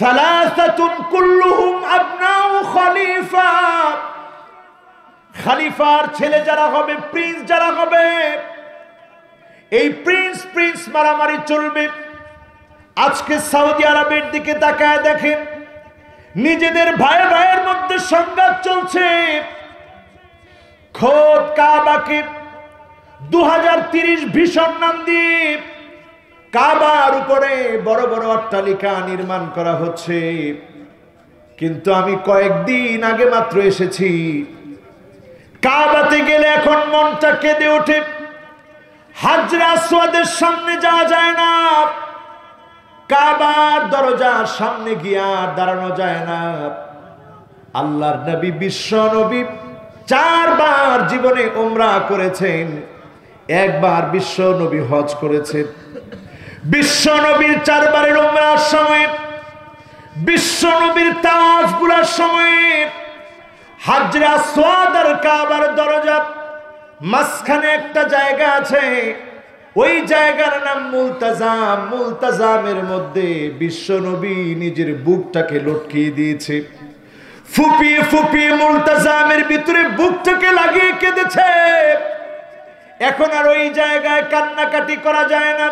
সালাসাতুন কুল্লুহুম আবনাউ খলিফা, খলিফার ছেলে যারা হবে, প্রিন্স যারা হবে, এই প্রিন্স মারামারি চলবে। আজকে সৌদি আরবের দিকে তাকায় দেখেন, নিজেদের ভাইয়ের মধ্যে সংঘাত চলছে। খোদ কাবাকে 2030 ভীষণ নাম দিয়ে কাবার উপরে বড় বড় অট্টালিকা নির্মাণ করা হচ্ছে। কিন্তু আমি কয়েকদিন আগে মাত্র এসেছি, কাবাতে গেলে এখন মনটা কেঁদে ওঠে। হাজরে আসওয়াদের সামনে যাওয়া যায় না, কাবার দরজার সামনে গিয়া দাঁড়ানো যায় না। আল্লাহর নবী, বিশ্ব নবী 4 বার জীবনে উমরা করেছেন, একবার বিশ্ব নবী হজ করেছেন। বিশ্ব নবীর 4 বারের উমরার সময়, বিশ্ব নবীর তাওয়াফ গুলার সময় হাজরে আসওয়াদ আর কাবার দরজা মাঝখানে একটা জায়গা আছে, ওই জায়গার নাম মুলতাজাম। মুলতাজামের মধ্যে বিশ্ব নবী নিজের বুকটাকে লটকিয়ে দিয়েছে, ফুপিয়ে ফুপিয়ে মুলতাজামের ভিতরে বুকটাকে লাগিয়ে কেঁদেছে। এখন আর ওই জায়গায় কান্নাকাটি করা যায় না।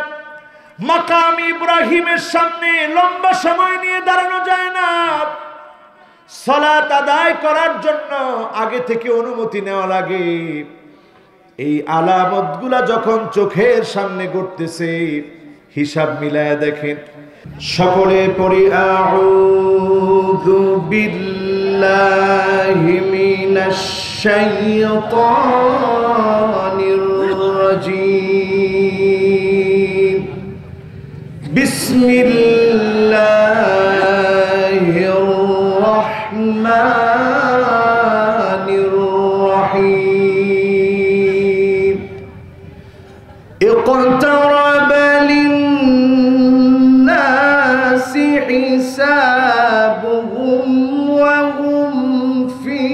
মাকাম ইব্রাহিমের সামনে লম্বা সময় নিয়ে দাঁড়ানো যায় না। সালাত আদায় করার জন্য আগে থেকে অনুমতি নেওয়া লাগে। এই আলামতগুলা যখন চোখের সামনে ঘটতেছে, হিসাব মিলায়া দেখেন। সকলে পড়ি আউযু বিল্লাহি মিনাশ শাইতানির রাজীম। বিসমিল্লাহির রাহমানির রাহিম। اقترب للناس حسابهم وهم في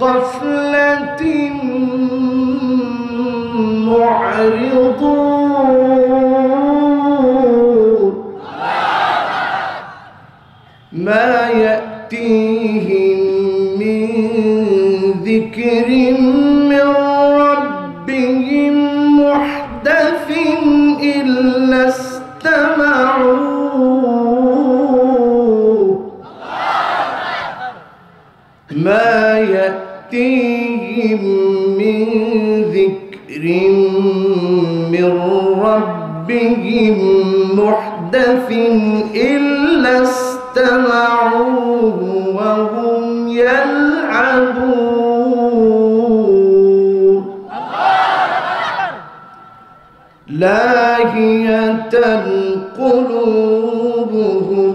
غفلة معرضون ما يأتيهم من ذكر من ربهم محدث إلا استمعوه ما يأتيهم من ذكر من ربهم محدث إلا استمعوه وهم يلعبون لاهية قلوبهم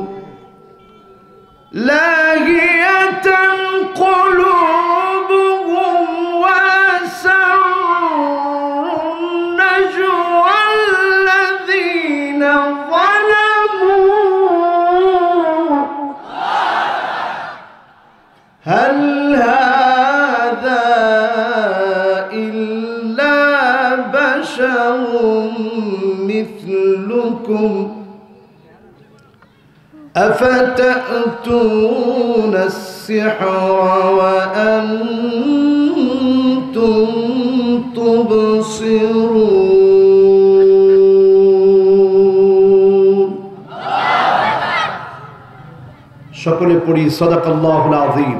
لاهية قلوبهم وأسروا النجوى الذين ظلموا هل هذا إلا بشر مثلكم أفتأتون السحر وأنتم تبصرون সকলে পড়ি সাদাকাল্লাহুল আযীম।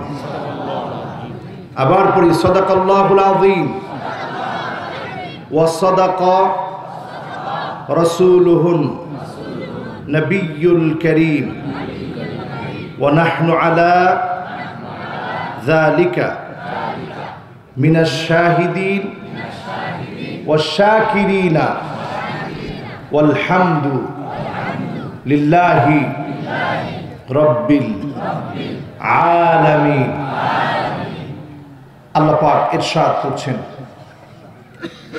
আবার পড়ি সাদাকাল্লাহুল আযীম। ওয়া সাদাকা রাসূলুহুন নবিয়্যুল কারীম ওয়া নাহনু আলা যালিকা মিনাশ শাহিদিন ওয়াশ শাকিরিনা ওয়াল হামদু লিল্লাহি রব্বিল আলামিন। আল্লাহ পাক ইরশাদ করছেন,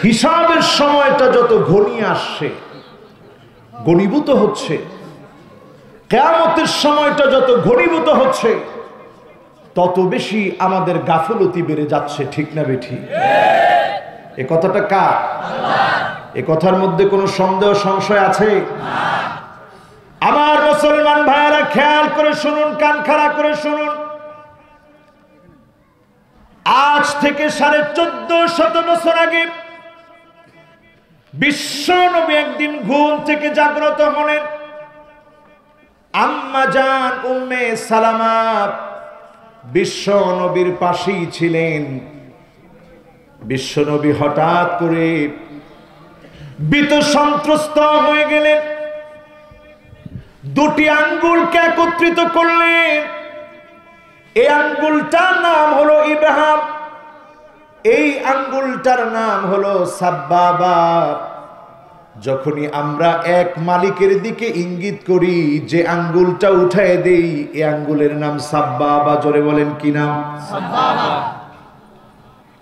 হিসাবের সময়টা যত ঘনিয়ে আসছে, ঘনীভূত হচ্ছে, কিয়ামতের সময়টা যত ঘনীভূত হচ্ছে, তত বেশি আমাদের গাফলতি বেড়ে যাচ্ছে। ঠিক না বেঠি? এ কথাটা কার? এ কথার মধ্যে কোনো সন্দেহ সংশয় আছে? আমার মুসলমান ভাইয়েরা খেয়াল করে শুনুন, কান খাড়া করে শুনুন। আজ থেকে 1450 বছর আগে বিশ্ব নবী একদিন ঘুম থেকে জাগ্রত হলেন। আম্মা জান উম্মে সালামা বিশ্ব নবীর পাশেই ছিলেন। বিশ্ব নবী হঠাৎ করে ভীত সন্ত্রস্ত হয়ে গেলেন। দুটি আঙ্গুলকে একত্রিত করলেন। এই আঙ্গুলটার নাম হলো ইবহাম, এই আঙ্গুলটার নাম হলো সাব্বাবা। যখনই আমরা এক মালিকের দিকে ইঙ্গিত করি, যে আঙ্গুলটা উঠায় দেই, এই আঙ্গুলের নাম সাব্বাবা। জোরে বলেন কি নাম? সাব্বাবা।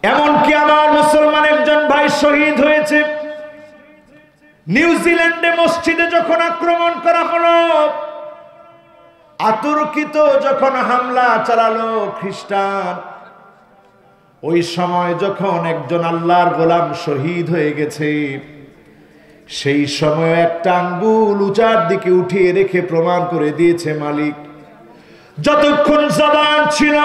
এমনকি আমার মুসলমান একজন ভাই শহীদ হয়েছে। নিউজিল্যান্ডে মসজিদে যখন আক্রমণ করা হলো, আতর্কিত যখন হামলা চালালো খ্রিস্টান, ওই সময় যখন একজন আল্লাহর গোলাম শহীদ হয়ে গেছে, সেই সময় একটা আঙ্গুল উঁচার দিকে উঠিয়ে রেখে প্রমাণ করে দিয়েছে মালিক, যতক্ষণ জবান ছিল,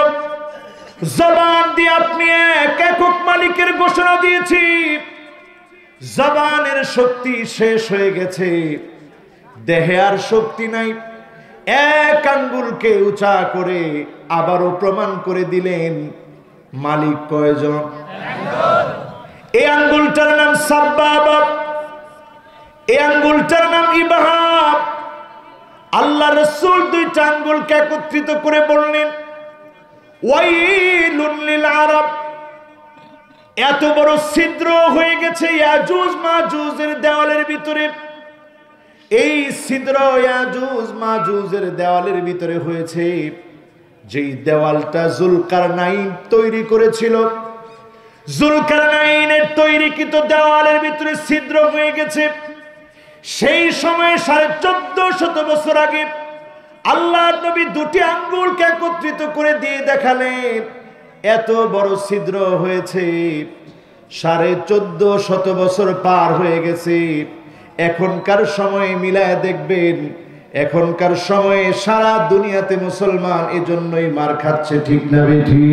জবান দিয়ে আপনি এক একক মালিকের ঘোষণা দিয়েছি, জবানের শক্তি শেষ হয়ে গেছে, দেহে আর শক্তি নাই। এক আঙ্গুলকে উঁচা করে আবারও প্রমাণ করে দিলেন মালিক কয়জন? এই আঙ্গুলটার নাম সাব্বাবা, এই আঙ্গুলটার নাম ইবহাম। আল্লাহ রাসূল দুইটা আঙ্গুলকে একত্রিত করে বললেন, ওয়াইলুন লিল আরব। এত বড় ছিদ্র হয়ে গেছে ইয়াজুজ মাজুজের দেওয়ালের ভিতরে। এই ছিদ্র ইয়াজুজ মাজুজের দেওয়ালের ভিতরে হয়েছে, যেই দেওয়ালটা জুলকারনাইন তৈরি করেছিল। জুলকারনাইনের তৈরিকৃত দেওয়ালের ভিতরে ছিদ্র হয়ে গেছে। সেই সময় 1450 বছর আগে আল্লাহর নবী দুটি আঙ্গুলকে একত্রিত করে দিয়ে দেখালেন, এত বড় ছিদ্র হয়েছে। 1450 বছর পার হয়ে গেছে। এখনকার সময়ে মিলায় দেখবেন, এখনকার সময়ে সারা দুনিয়াতে মুসলমান এজন্যই মার খাচ্ছে। ঠিক না বেঠি?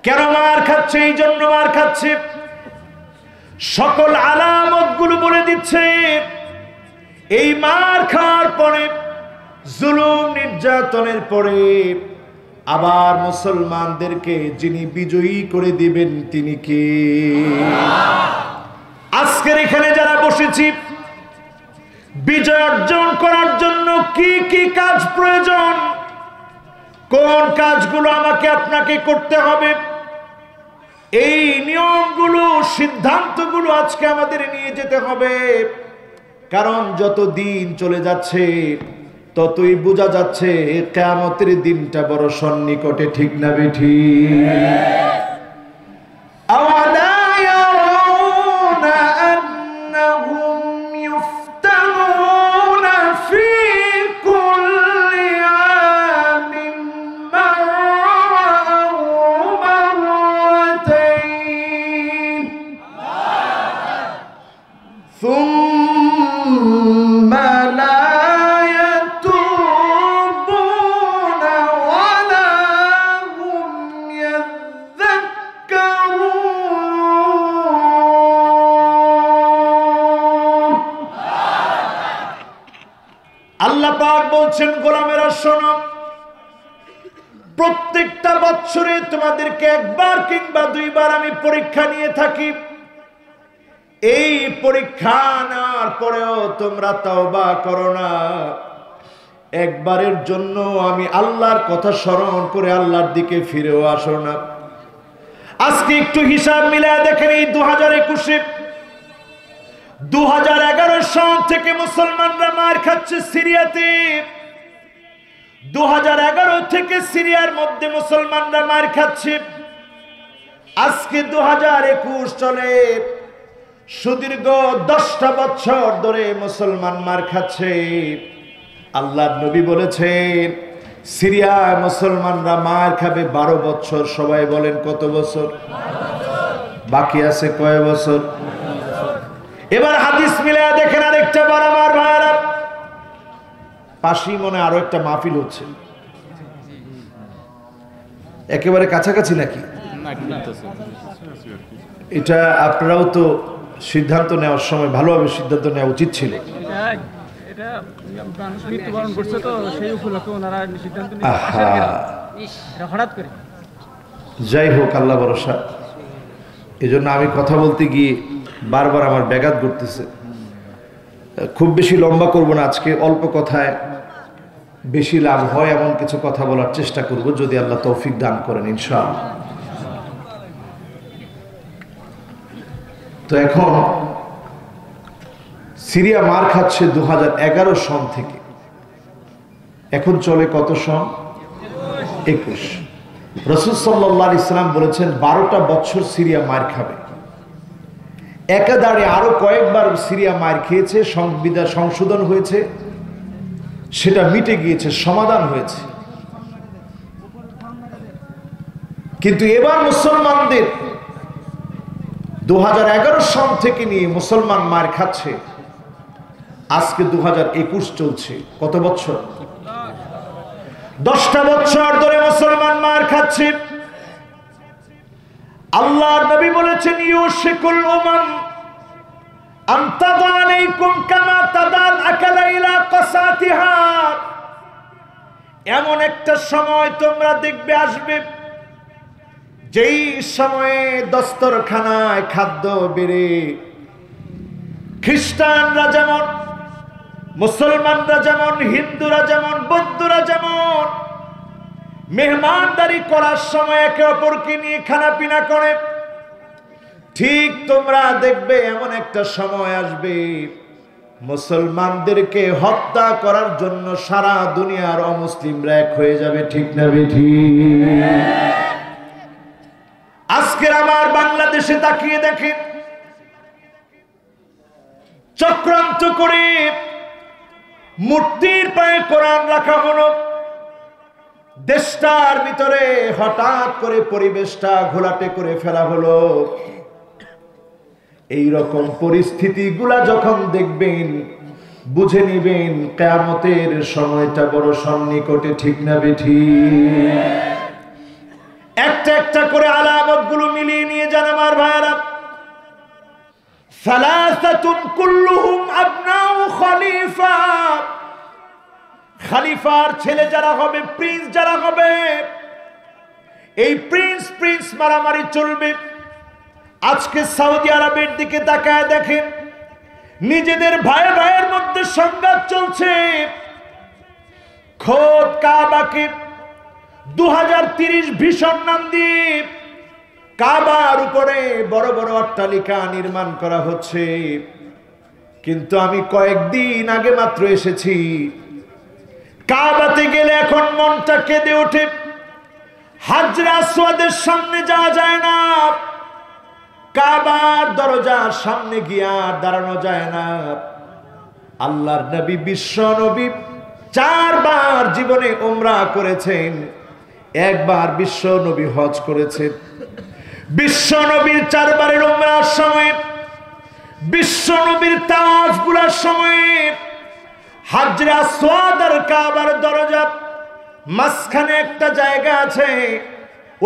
কেন মার খাচ্ছে? এই জন্য মার খাচ্ছে, সকল আলামত গুলো বলে দিচ্ছে। এই মার খাওয়ার পরে, জুলুম নির্যাতনের পরে আবার মুসলমানদেরকে যিনি বিজয়ী করে দিবেন তিনি কে? আজকের এখানে যারা বসেছি, বিজয় অর্জন করার জন্য কি কি কাজ প্রয়োজন, কোন কাজগুলো আমাকে আপনাকে করতে হবে, এই নিয়মগুলো, সিদ্ধান্তগুলো আজকে আমাদের নিয়ে যেতে হবে। কারণ যত দিন চলে যাচ্ছে ততই বোঝা যাচ্ছে কিয়ামতের দিনটা বড় সন্নিকটে। ঠিক না বেঠি? আওয়ালা ইয়ারাউনা আন্নাহুম ইফতানুনা ফি কুল্লি আমিন মাররাও মাররাতাইন সুম্মা লা আল্লাহ পাক বলছেন, গোলামেরা শোনো, প্রত্যেকটা বছরে তোমাদেরকে একবার কিংবা দুইবার আমি পরীক্ষা নিয়ে থাকি। এই পরীক্ষা নেওয়ার পরেও তোমরা তাওবা করো না, একবারের জন্য আমি আল্লাহর কথা স্মরণ করে আল্লাহর দিকে ফিরেও আসো না। আজকে একটু হিসাব মিলায় দেখেন, এই 2021-এ 2011 সাল থেকে মুসলমানরা মার খাচ্ছে সিরিয়াতে। 2011 থেকে সিরিয়ার মধ্যে মুসলমানরা মার খাচ্ছে। আজকে 2021 চলে, সুদীর্ঘ 10টা বছর ধরে মুসলমান মার খাচ্ছে। আল্লাহর নবী বলেছেন, সিরিয়ায় মুসলমানরা মার খাবে 12 বছর। সবাই বলেন কত বছর? বাকি আছে কয় বছর? এবার হাদিস মিলায়া দেখেন আরেকটা বার আমার ভাইরা, পাশেই মনে আরো একটা মাহফিল হচ্ছে, একেবারে কাছাকাছি নাকি? এটা আপনারাও তো সিদ্ধান্ত নেওয়ার সময় ভালোভাবে সিদ্ধান্ত নেওয়া উচিত ছিল। যাই হোক, আল্লাহ ভরসা। এই জন্য আমি কথা বলতে গিয়ে বারবার আমার ব্যাঘাত ঘটতেছে। খুব বেশি লম্বা করব না আজকে, অল্প কথায় বেশি লাভ হয় এমন কিছু কথা বলার চেষ্টা করব, যদি আল্লাহ তৌফিক দান করেন ইনশাআল্লাহ। তো এখন সিরিয়া মার খাচ্ছে 2011 সন থেকে, এখন চলে কত সন? 21। রাসূল সাল্লাল্লাহু আলাইহি সাল্লাম বলেছেন 12টা বছর সিরিয়া মার খাবে। একাধারে আরো কয়েকবার সিরিয়া মার খেয়েছে, সংবিধান সংশোধন হয়েছে, সেটা মিটে গিয়েছে, সমাধান হয়েছে। কিন্তু এবার মুসলমানদের 2011 সন থেকে নিয়ে মুসলমান মার খাচ্ছে, আজকে 2021 চলছে। কত বছর? 10টা বছর ধরে মুসলমান মার খাচ্ছে। আল্লাহর নবী বলেছেন ইউশিকুল উমাম আন তাদা আলাইকুম কামা তাদাল আকালা ইলা কাসাতিহা। এমন একটা সময় তোমরা দেখবে আসবে, যেই সময়ে দস্তরখানায় খাদ্য বেড়ে খ্রিস্টানরা যেমন, মুসলমানরা যেমন, হিন্দুরা যেমন, বৌদ্ধরা যেমন মেহমানদারি করার সময় একে অপরকে নিয়ে খানা পিনা করে, ঠিক তোমরা দেখবে এমন একটা সময় আসবে মুসলমানদেরকে হত্যা করার জন্য সারা দুনিয়ার অমুসলিমরা এক হয়ে যাবে। ঠিক না বেঠিক? আজকের আমার বাংলাদেশে তাকিয়ে দেখেন, চক্রান্ত করে মূর্তির পায়ে কোরআন রাখা হলো, দেশটার ভিতরে হঠাৎ করে পরিবেশটা ঘোলাটে করে ফেলা হলো। এই রকম পরিস্থিতিগুলা যখন দেখবেন, বুঝে নিবেন কিয়ামতের সময়টা বড় সন্নিকটে। ঠিক না বেঠিক? একটা একটা করে আলামত গুলো মিলিয়ে নিয়ে যান আমার ভাইরা। সালাসাতুন কুল্লুহুম আবনাউ খলিফা। খলিফার ছেলে যারা হবে, প্রিন্স যারা হবে, এই প্রিন্স মারামারি চলবে। আজকে সৌদি আরবের দিকে তাকায় দেখেন, নিজেদের ভাইয়ের মধ্যে সংঘাত চলছে। খোদ কাবাকে 2030 ভীষণ নাম দিয়ে কাবার উপরে বড় বড় অট্টালিকা নির্মাণ করা হচ্ছে। কিন্তু আমি কয়েকদিন আগে মাত্র এসেছি, কাবাতে গেলে এখন মনটা কেঁদে ওঠে। হাজরে আসওয়াদের সামনে যাওয়া যায় না, কাবার দরজার সামনে গিয়া দাঁড়ানো যায় না। আল্লাহর নবী, বিশ্ব নবী 4 বার জীবনে উমরা করেছেন, একবার বিশ্ব নবী হজ করেছেন। বিশ্ব নবীর 4 বারের উমরার সময়, বিশ্ব নবীর তাওয়াফ গুলার সময় হাজরে আসওয়াদ আর কাবার দরজা মাঝখানে একটা জায়গা আছে,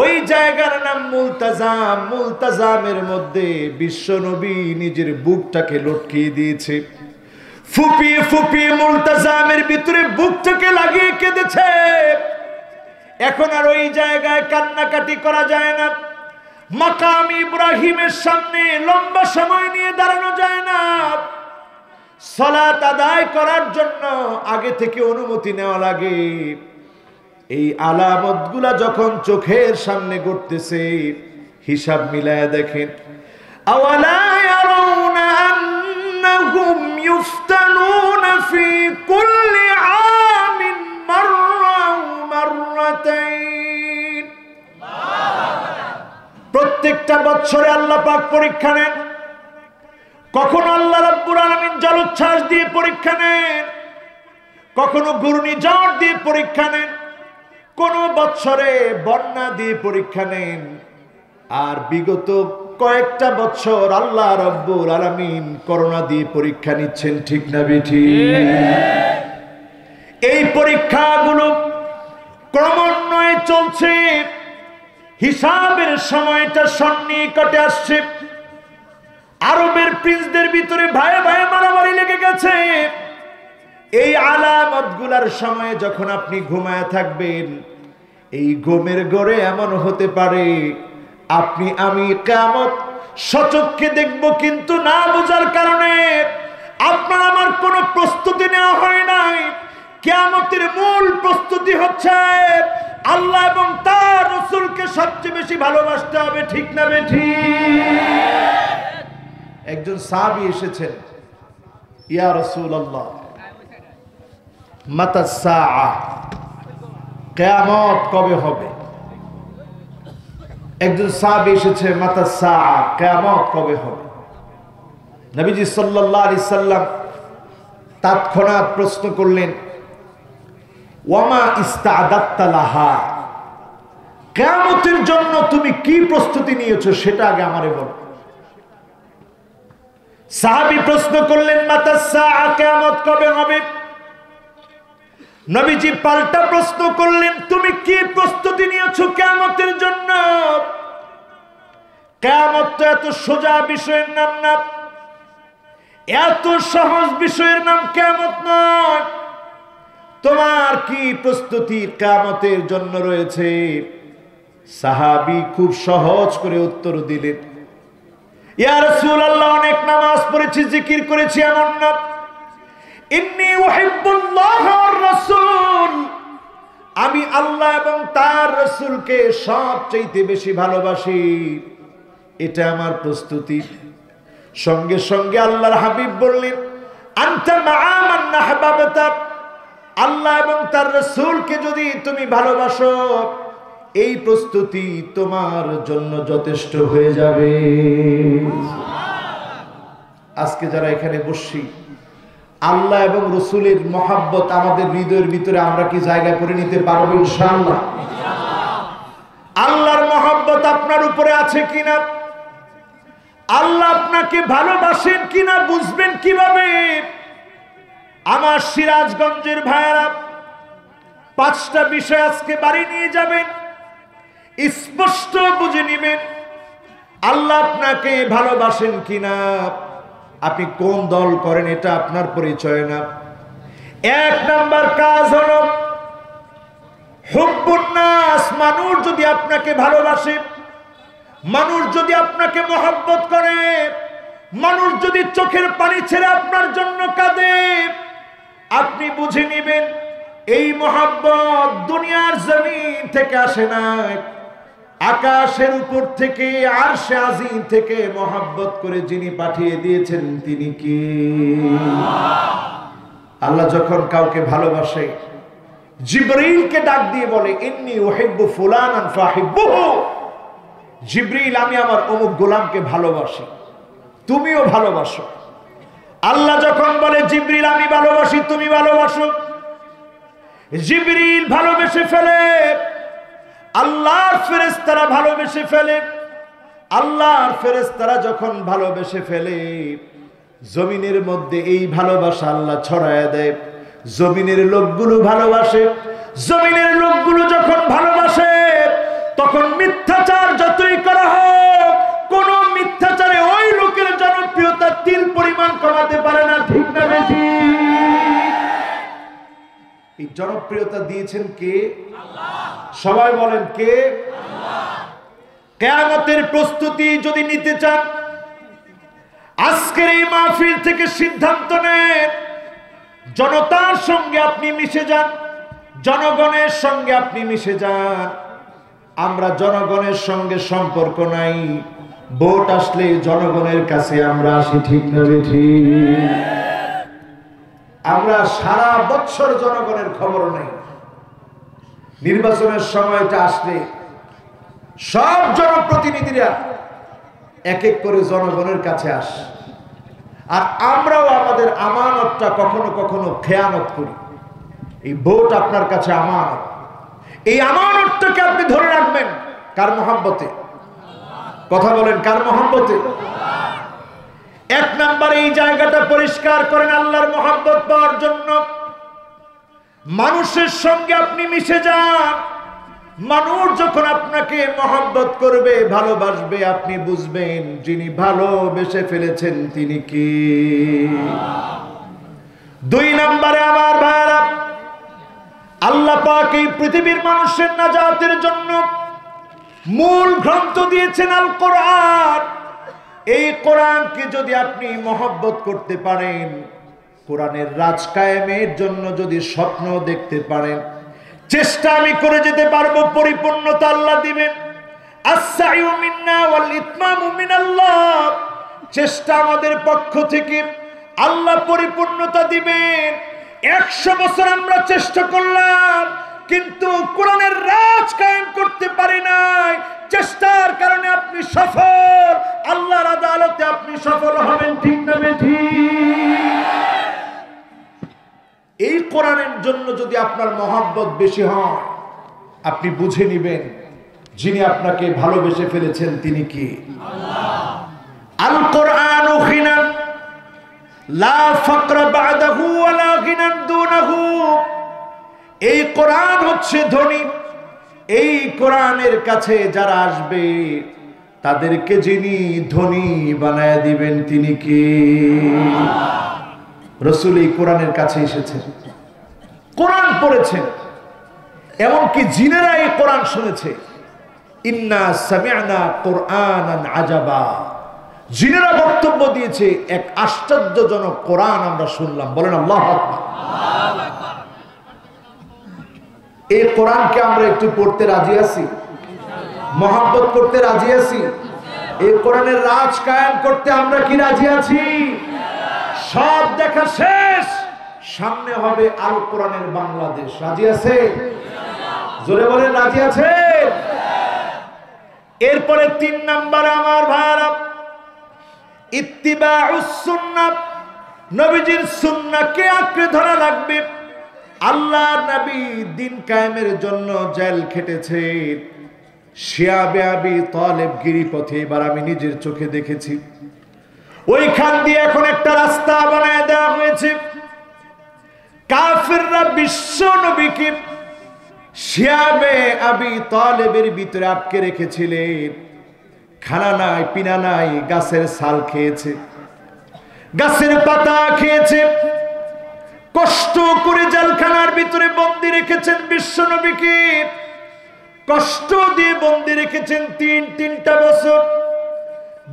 ওই জায়গার নাম মুলতাজাম। মুলতাজামের মধ্যে বিশ্ব নবী নিজের বুকটাকে লটকিয়ে দিয়েছে, ফুপিয়ে ফুপিয়ে মুলতাজামের ভিতরে বুকটাকে লাগিয়ে কেঁদেছে। এখন আর ওই জায়গায় কান্নাকাটি করা যায় না। মাকাম ইব্রাহিমের সামনে লম্বা সময় নিয়ে দাঁড়ানো যায় না। সালাত আদায় করার জন্য আগে থেকে অনুমতি নেওয়া লাগে। এই আলামতগুলা যখন চোখের সামনে ঘটতেছে, হিসাব মিলায়া দেখেন। আওয়ালা ইয়ারাউনা আন্নাহুম ইফতানুনা ফি কুল্লি আমিন মাররা মাররাতাইন। প্রত্যেকটা বছরে আল্লাহ পাক পরীক্ষা নেন। কখনো আল্লাহ রাব্বুল আলামিন জলোচ্ছ্বাস দিয়ে পরীক্ষা নেন, কখনো ঘূর্ণিঝড় দিয়ে পরীক্ষা নেন, কোন বছরে বন্যা দিয়ে পরীক্ষা নেন। আর বিগত কয়েকটা বছর আল্লাহ রাব্বুল আলামিন করোনা দিয়ে পরীক্ষা নিচ্ছেন। ঠিক না বেঠিক? পরীক্ষাগুলো ক্রমান্বয়ে চলছে, হিসাবের সময়টা সন্নিকটে আসছে। আরবের প্রিন্সদের ভিতরে ভাইয়ে ভাইয়ে মারামারি লেগে গেছে। এই আলামতগুলার সময়ে যখন আপনি ঘুমায় থাকবেন, এই ঘুমের ঘরে এমন হতে পারে আপনি আমি কিয়ামত সচক্ষে দেখব, কিন্তু না বোঝার কারণে আপনার আমার কোনো প্রস্তুতি নেওয়া হয় নাই। কিয়ামতের মূল প্রস্তুতি হচ্ছে আল্লাহ এবং তার রাসূলকে সবচেয়ে বেশি ভালোবাসতে হবে, ঠিক না বেঠিক? একজন সাহাবী এসেছেন, ইয়া রাসূলুল্লাহ মাতা সাআ, কিয়ামত কবে হবে? একজন সাহাবী এসেছে, মাতা সাআ, কিয়ামত কবে হবে? নবীজি সাল্লাল্লাহু আলাইহি সাল্লাম তৎক্ষণাৎ প্রশ্ন করলেন, ওয়ামা ইস্তাআদাত্তা লাহা, কিয়ামতের জন্য তুমি কি প্রস্তুতি নিয়েছো সেটা আগে আমারে বলো। সাহাবী প্রশ্ন করলেন, মাতা সাআ, কিয়ামত কবে হবে? নবীজি পাল্টা প্রশ্ন করলেন, তুমি কি প্রস্তুতি নিয়েছো কিয়ামতের জন্য? কিয়ামত তো এত সোজা বিষয়ের নাম না, এত সহজ বিষয়ের নাম কিয়ামত নয়। তোমার কি প্রস্তুতি কিয়ামতের জন্য রয়েছে? সাহাবী খুব সহজ করে উত্তর দিলেন, ইয়া রাসূলুল্লাহ, অনেক নামাজ পড়েছি, জিকির করেছি, এমন না। ইন্নী উহিব্বুল্লাহ ওয়ার রাসূল, আমি আল্লাহ এবং তার রাসূলকে সবচেয়ে বেশি ভালোবাসি, এটা আমার প্রস্তুতি। সঙ্গে সঙ্গে আল্লাহর হাবিব বললেন, আনতা মাআ মান আহবাবতা, আল্লাহ এবং তার রাসূলকে যদি তুমি ভালোবাসো, এই প্রস্তুতি তোমার জন্য যথেষ্ট হয়ে যাবে। আজকে যারা এখানে বসছি, আল্লাহ এবং রাসূলের মহব্বত আমাদের হৃদয়ের ভিতরে আমরা কি জায়গা করে নিতে পারবো ইনশাআল্লাহ? আল্লাহর মহব্বত আপনার উপরে আছে কিনা, আল্লাহ আপনাকে ভালোবাসেন কিনা বুঝবেন কিভাবে? আমার সিরাজগঞ্জের ভাইয়েরা, 5টা বিষয় আজকে বাড়ি নিয়ে যাবেন, স্পষ্ট বুঝে নেবেন আল্লাহ আপনাকে ভালোবাসেন কিনা। আপনি কোন দল করেন এটা আপনার পরিচয় না। 1 নাম্বার কাজ হলো হুব্বুন নাস, মানুষ যদি আপনাকে ভালোবাসে, মানুষ যদি আপনাকে মহব্বত করে, মানুষ যদি চোখের পানি ছেড়ে আপনার জন্য কাঁদে, আপনি বুঝে নেবেন এই মহব্বত দুনিয়ার জমিন থেকে আসে না, আকাশের উপর থেকে, আরশে আজিম থেকে মহব্বত করে যিনি পাঠিয়ে দিয়েছেন তিনি কি? আল্লাহ যখন কাউকে ভালোবাসে, জিবরিলকে ডাক দিয়ে বলে, ইন্নী উহিব্বু ফুলানান ফাহিব্বুহু, জিবরিল, আমি আমার অমুক গোলামকে ভালোবাসি, তুমিও ভালোবাসো। আল্লাহ যখন বলে, জিবরিল আমি ভালোবাসি, তুমি ভালোবাসো, জিবরিল ভালোবেসে ফেলে, আল্লাহর ফেরেশতারা ভালোবেসে ফেলে। আল্লাহর ফেরেশতারা যখন ভালোবেসে ফেলে, জমিনের মধ্যে এই ভালোবাসা আল্লাহ ছড়ায় দেয়। জমিনের লোকগুলো ভালোবাসে, জমিনের লোকগুলো যখন ভালোবাসে, তখন মিথ্যাচার যতই করা হোক, কোন মিথ্যাচারে ওই লোকের জনপ্রিয়তা তিল পরিমাণ কমাতে পারে না, ঠিক না বেঠিক? এই জনপ্রিয়তা দিয়েছেন কে? আল্লাহ। সবাই বলেন কে? আল্লাহ। কিয়ামতের প্রস্তুতি যদি নিতে চান, আজকের এই মাহফিল থেকে সিদ্ধান্ত নেন, জনতার সঙ্গে আপনি মিশে যান, জনগণের সঙ্গে আপনি মিশে যান। আমরা জনগণের সঙ্গে সম্পর্ক নাই, ভোট আসলে জনগণের কাছে আমরা আসি, ঠিক না বেঠিক? আমরা সারা বছর জনগণের খবর নেই, নির্বাচনের সময়টা আসলে সব জনপ্রতিনিধিরা এক এক করে জনগণের কাছে আসে, আর আমরাও আমাদের আমানতটা কখনো কখনো খেয়ানত করি। এই ভোট আপনার কাছে আমানত, এই আমানতটাকে আপনি ধরে রাখবেন কার মহব্বতে? কথা বলেন, কার মহব্বতে? 1 নাম্বার এই জায়গাটা পরিষ্কার করেন, আল্লাহর মহব্বত পাওয়ার জন্য মানুষের সঙ্গে আপনি মিশে যান, মানুষ যখন আপনাকে মহব্বত করবে, ভালোবাসবে, আপনি বুঝবেন যিনি ভালোবেসে ফেলেছেন তিনি কি। 2 নম্বরে আমার ভাইরা, আল্লাহ পাক এই পৃথিবীর মানুষের নাজাতের জন্য মূল গ্রন্থ দিয়েছেন আল কোরআন। এই কোরআনকে যদি আপনি মহব্বত করতে পারেন, কোরআনের রাজ কায়েমের জন্য যদি স্বপ্ন দেখতে পারেন, চেষ্টা আমি করে যেতে পারবো, পরিপূর্ণতা আল্লাহ দিবেন। আস-সাইউ মিন্না ওয়াল ইতমামু মিনাল্লাহ, চেষ্টা আমাদের পক্ষ থেকে, আল্লাহ পরিপূর্ণতা দিবেন। 100 বছর আমরা চেষ্টা করলাম, কিন্তু কোরআনের রাজ কায়েম করতে পারি নাই। চেষ্টার কারণে আপনি সফল, আল্লাহর আদালতে আপনি সফল হবেন, ঠিক না ঠিক? এই কোরআনের জন্য যদি আপনার মহব্বত বেশি হয়, আপনি বুঝে নিবেন যিনি আপনাকে ভালোবেসে ফেলেছেন তিনি কি। আল কোরআনু গিনান লা ফাকরা বা'দাহু ওয়ালা গিনান দুনাহু। এই কোরআন হচ্ছে ধনী। এই কোরআনের কাছে যারা আসবে তাদেরকে যিনি ধনী বানায় দিবেন তিনি কি। রাসূল এই কোরআনের কাছে এসেছেন, কোরআন পড়েছেন, এমনকি জিনেরা এই কোরআন শুনেছে। ইন্না সামি'না কুরআনান আজাবা, জিনেরা বক্তব্য দিয়েছে এক আশ্চর্যজনক কোরআন আমরা শুনলাম। বলেন আল্লাহু আকবার। এই কোরআনকে আমরা একটু পড়তে রাজি আছি, মহব্বত করতে রাজি আছি, এই কোরআনের রাজ কায়েম করতে আমরা কি রাজি আছি? সব দেখা শেষ, সামনে হবে আল কোরআনের বাংলাদেশ। রাজি আছে? জোরে বলেন রাজি আছে? এরপরে 3 নম্বরে আমার ভাইরা, ইত্তিবাউস সুন্নাহ, নবীজির সুন্নাহকে আঁকড়ে ধরা লাগবে। আল্লাহর নবী দিন কায়েমের জন্য জেল খেটেছে, শিয়াবে আবি তালেব গিরিপথে, এবার আমি নিজের চোখে দেখেছি। ওইখান দিয়ে এখন একটা রাস্তা বানায় দেওয়া হয়েছে। কাফেররা বিশ্ব নবীকে শিয়াবে আবি তালেবের ভিতরে আটকে রেখেছিলেন। খানা নাই, পিনা নাই, গাছের ছাল খেয়েছে, গাছের পাতা খেয়েছে, কষ্ট করে জেলখানার ভিতরে বন্দী রেখেছেন বিশ্ব নবীকে, কষ্ট দিয়ে বন্দী রেখেছেন 3টা বছর।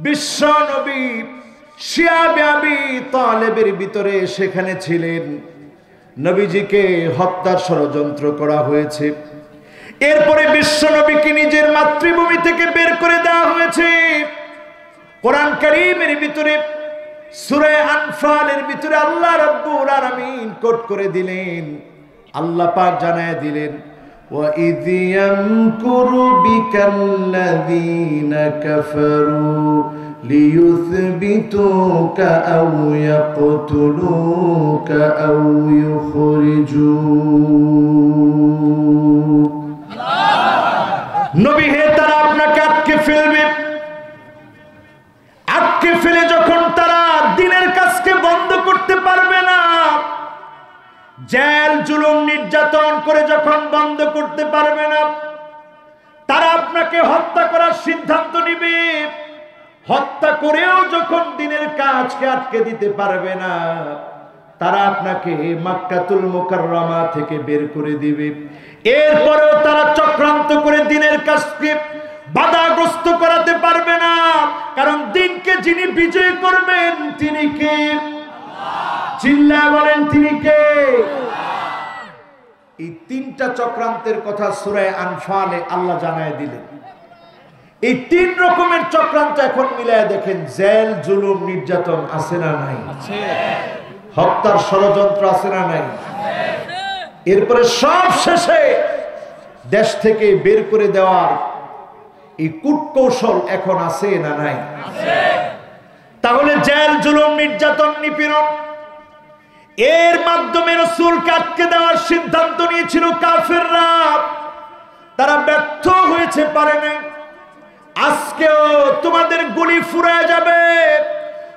বিশ্ব নবী শিয়াবে আবি তালেবের ভিতরে সেখানে ছিলেন। নবীজিকে হত্যার ষড়যন্ত্র করা হয়েছে। এরপরে বিশ্ব নবীকে নিজের মাতৃভূমি থেকে বের করে দেওয়া হয়েছে। কোরআন কারীমের ভিতরে সূরা আনফালের ভিতরে আল্লাহ রাব্বুল আলামিন কোট করে দিলেন, আল্লাহ পাক জানায় দিলেন, ওয়া ইয ইয়ামকুরু বিকাল্লাযীনা কাফারু লিয়ুথবিতুকা আও ইয়াকতুলুকা আও ইউখরিজুক। নবী হে, তারা আপনাকে আটকে ফেলবে। আটকে ফেলে যখন তারা দিনের কাজকে বন্ধ করতে পারবে না, জেল জুলুম নির্যাতন করে যখন বন্ধ করতে পারবে না, তারা আপনাকে হত্যা করার সিদ্ধান্ত নিবে। হত্যা করেও যখন দিনের কাজকে আটকে দিতে পারবে না, তারা আপনাকে মক্কাতুল মুকাররমা থেকে বের করে দিবে। এরপরেও তারা চক্রান্ত করে দিনের কাজকে বাধাগ্রস্ত করাতে পারবে না, কারণ দিনকে যিনি বিজয় করবেন তিনি কে? চিল্লায় বলেন তিনি কে? এই 3টা চক্রান্তের কথা সূরা আনফালে আল্লাহ জানায় দিলেন। এই 3 রকমের চক্রান্ত এখন মিলায় দেখেন, জেল জুলুম নির্যাতন আছে না নাই? আছে। হত্যার ষড়যন্ত্র আছে না নাই? এরপরে সব শেষে দেশ থেকে বের করে দেওয়ার এই কূটকৌশল এখন আছে না নাই? আছে। তাহলে জেল জুলুম নির্যাতন নিপীড়ন এর মাধ্যমে রাসূলকে আটকে দেওয়ার সিদ্ধান্ত নিয়েছিল কাফেররা, তারা ব্যর্থ হয়েছে, পারে না। আজকেও তোমাদের গুলি ফুরায় যাবে,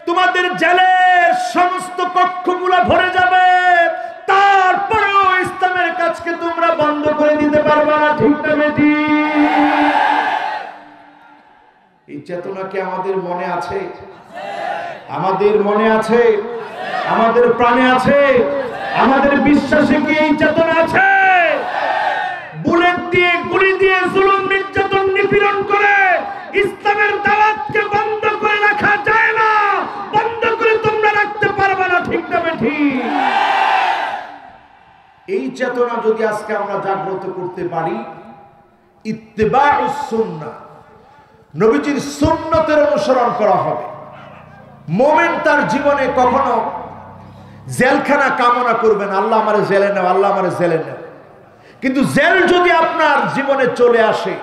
তোমাদের জেলের সমস্ত কক্ষগুলো ভরে যাবে, তারপরেও ইসলামের ঠিক না বেঠিক? এই চেতনা কি আমাদের মনে আছে? আমাদের মনে আছে, আমাদের প্রাণে আছে, আমাদের বিশ্বাসে কি এই চেতনা আছে? বুলেট দিয়ে, গুলি দিয়ে জুলুম নির্যাতন নিপীড়ন করে ইসলামের দাওয়াতকে বন্ধ করে রাখা যায় না, বন্ধ করে তোমরা রাখতে পারবে না, ঠিক না বেঠিক? এই চেতনা যদি আজকে আমরা জাগ্রত করতে পারি, ইত্তেবাউস সুন্নাহ, নবীজির সুন্নতের অনুসরণ করা হবে। মুমিন তার জীবনে কখনো জেলখানা কামনা করবেন, আল্লাহ আমারে জেলে নাও, আল্লাহ আমারে জেলে নাও। কিন্তু জেল যদি আপনার জীবনে চলে আসে,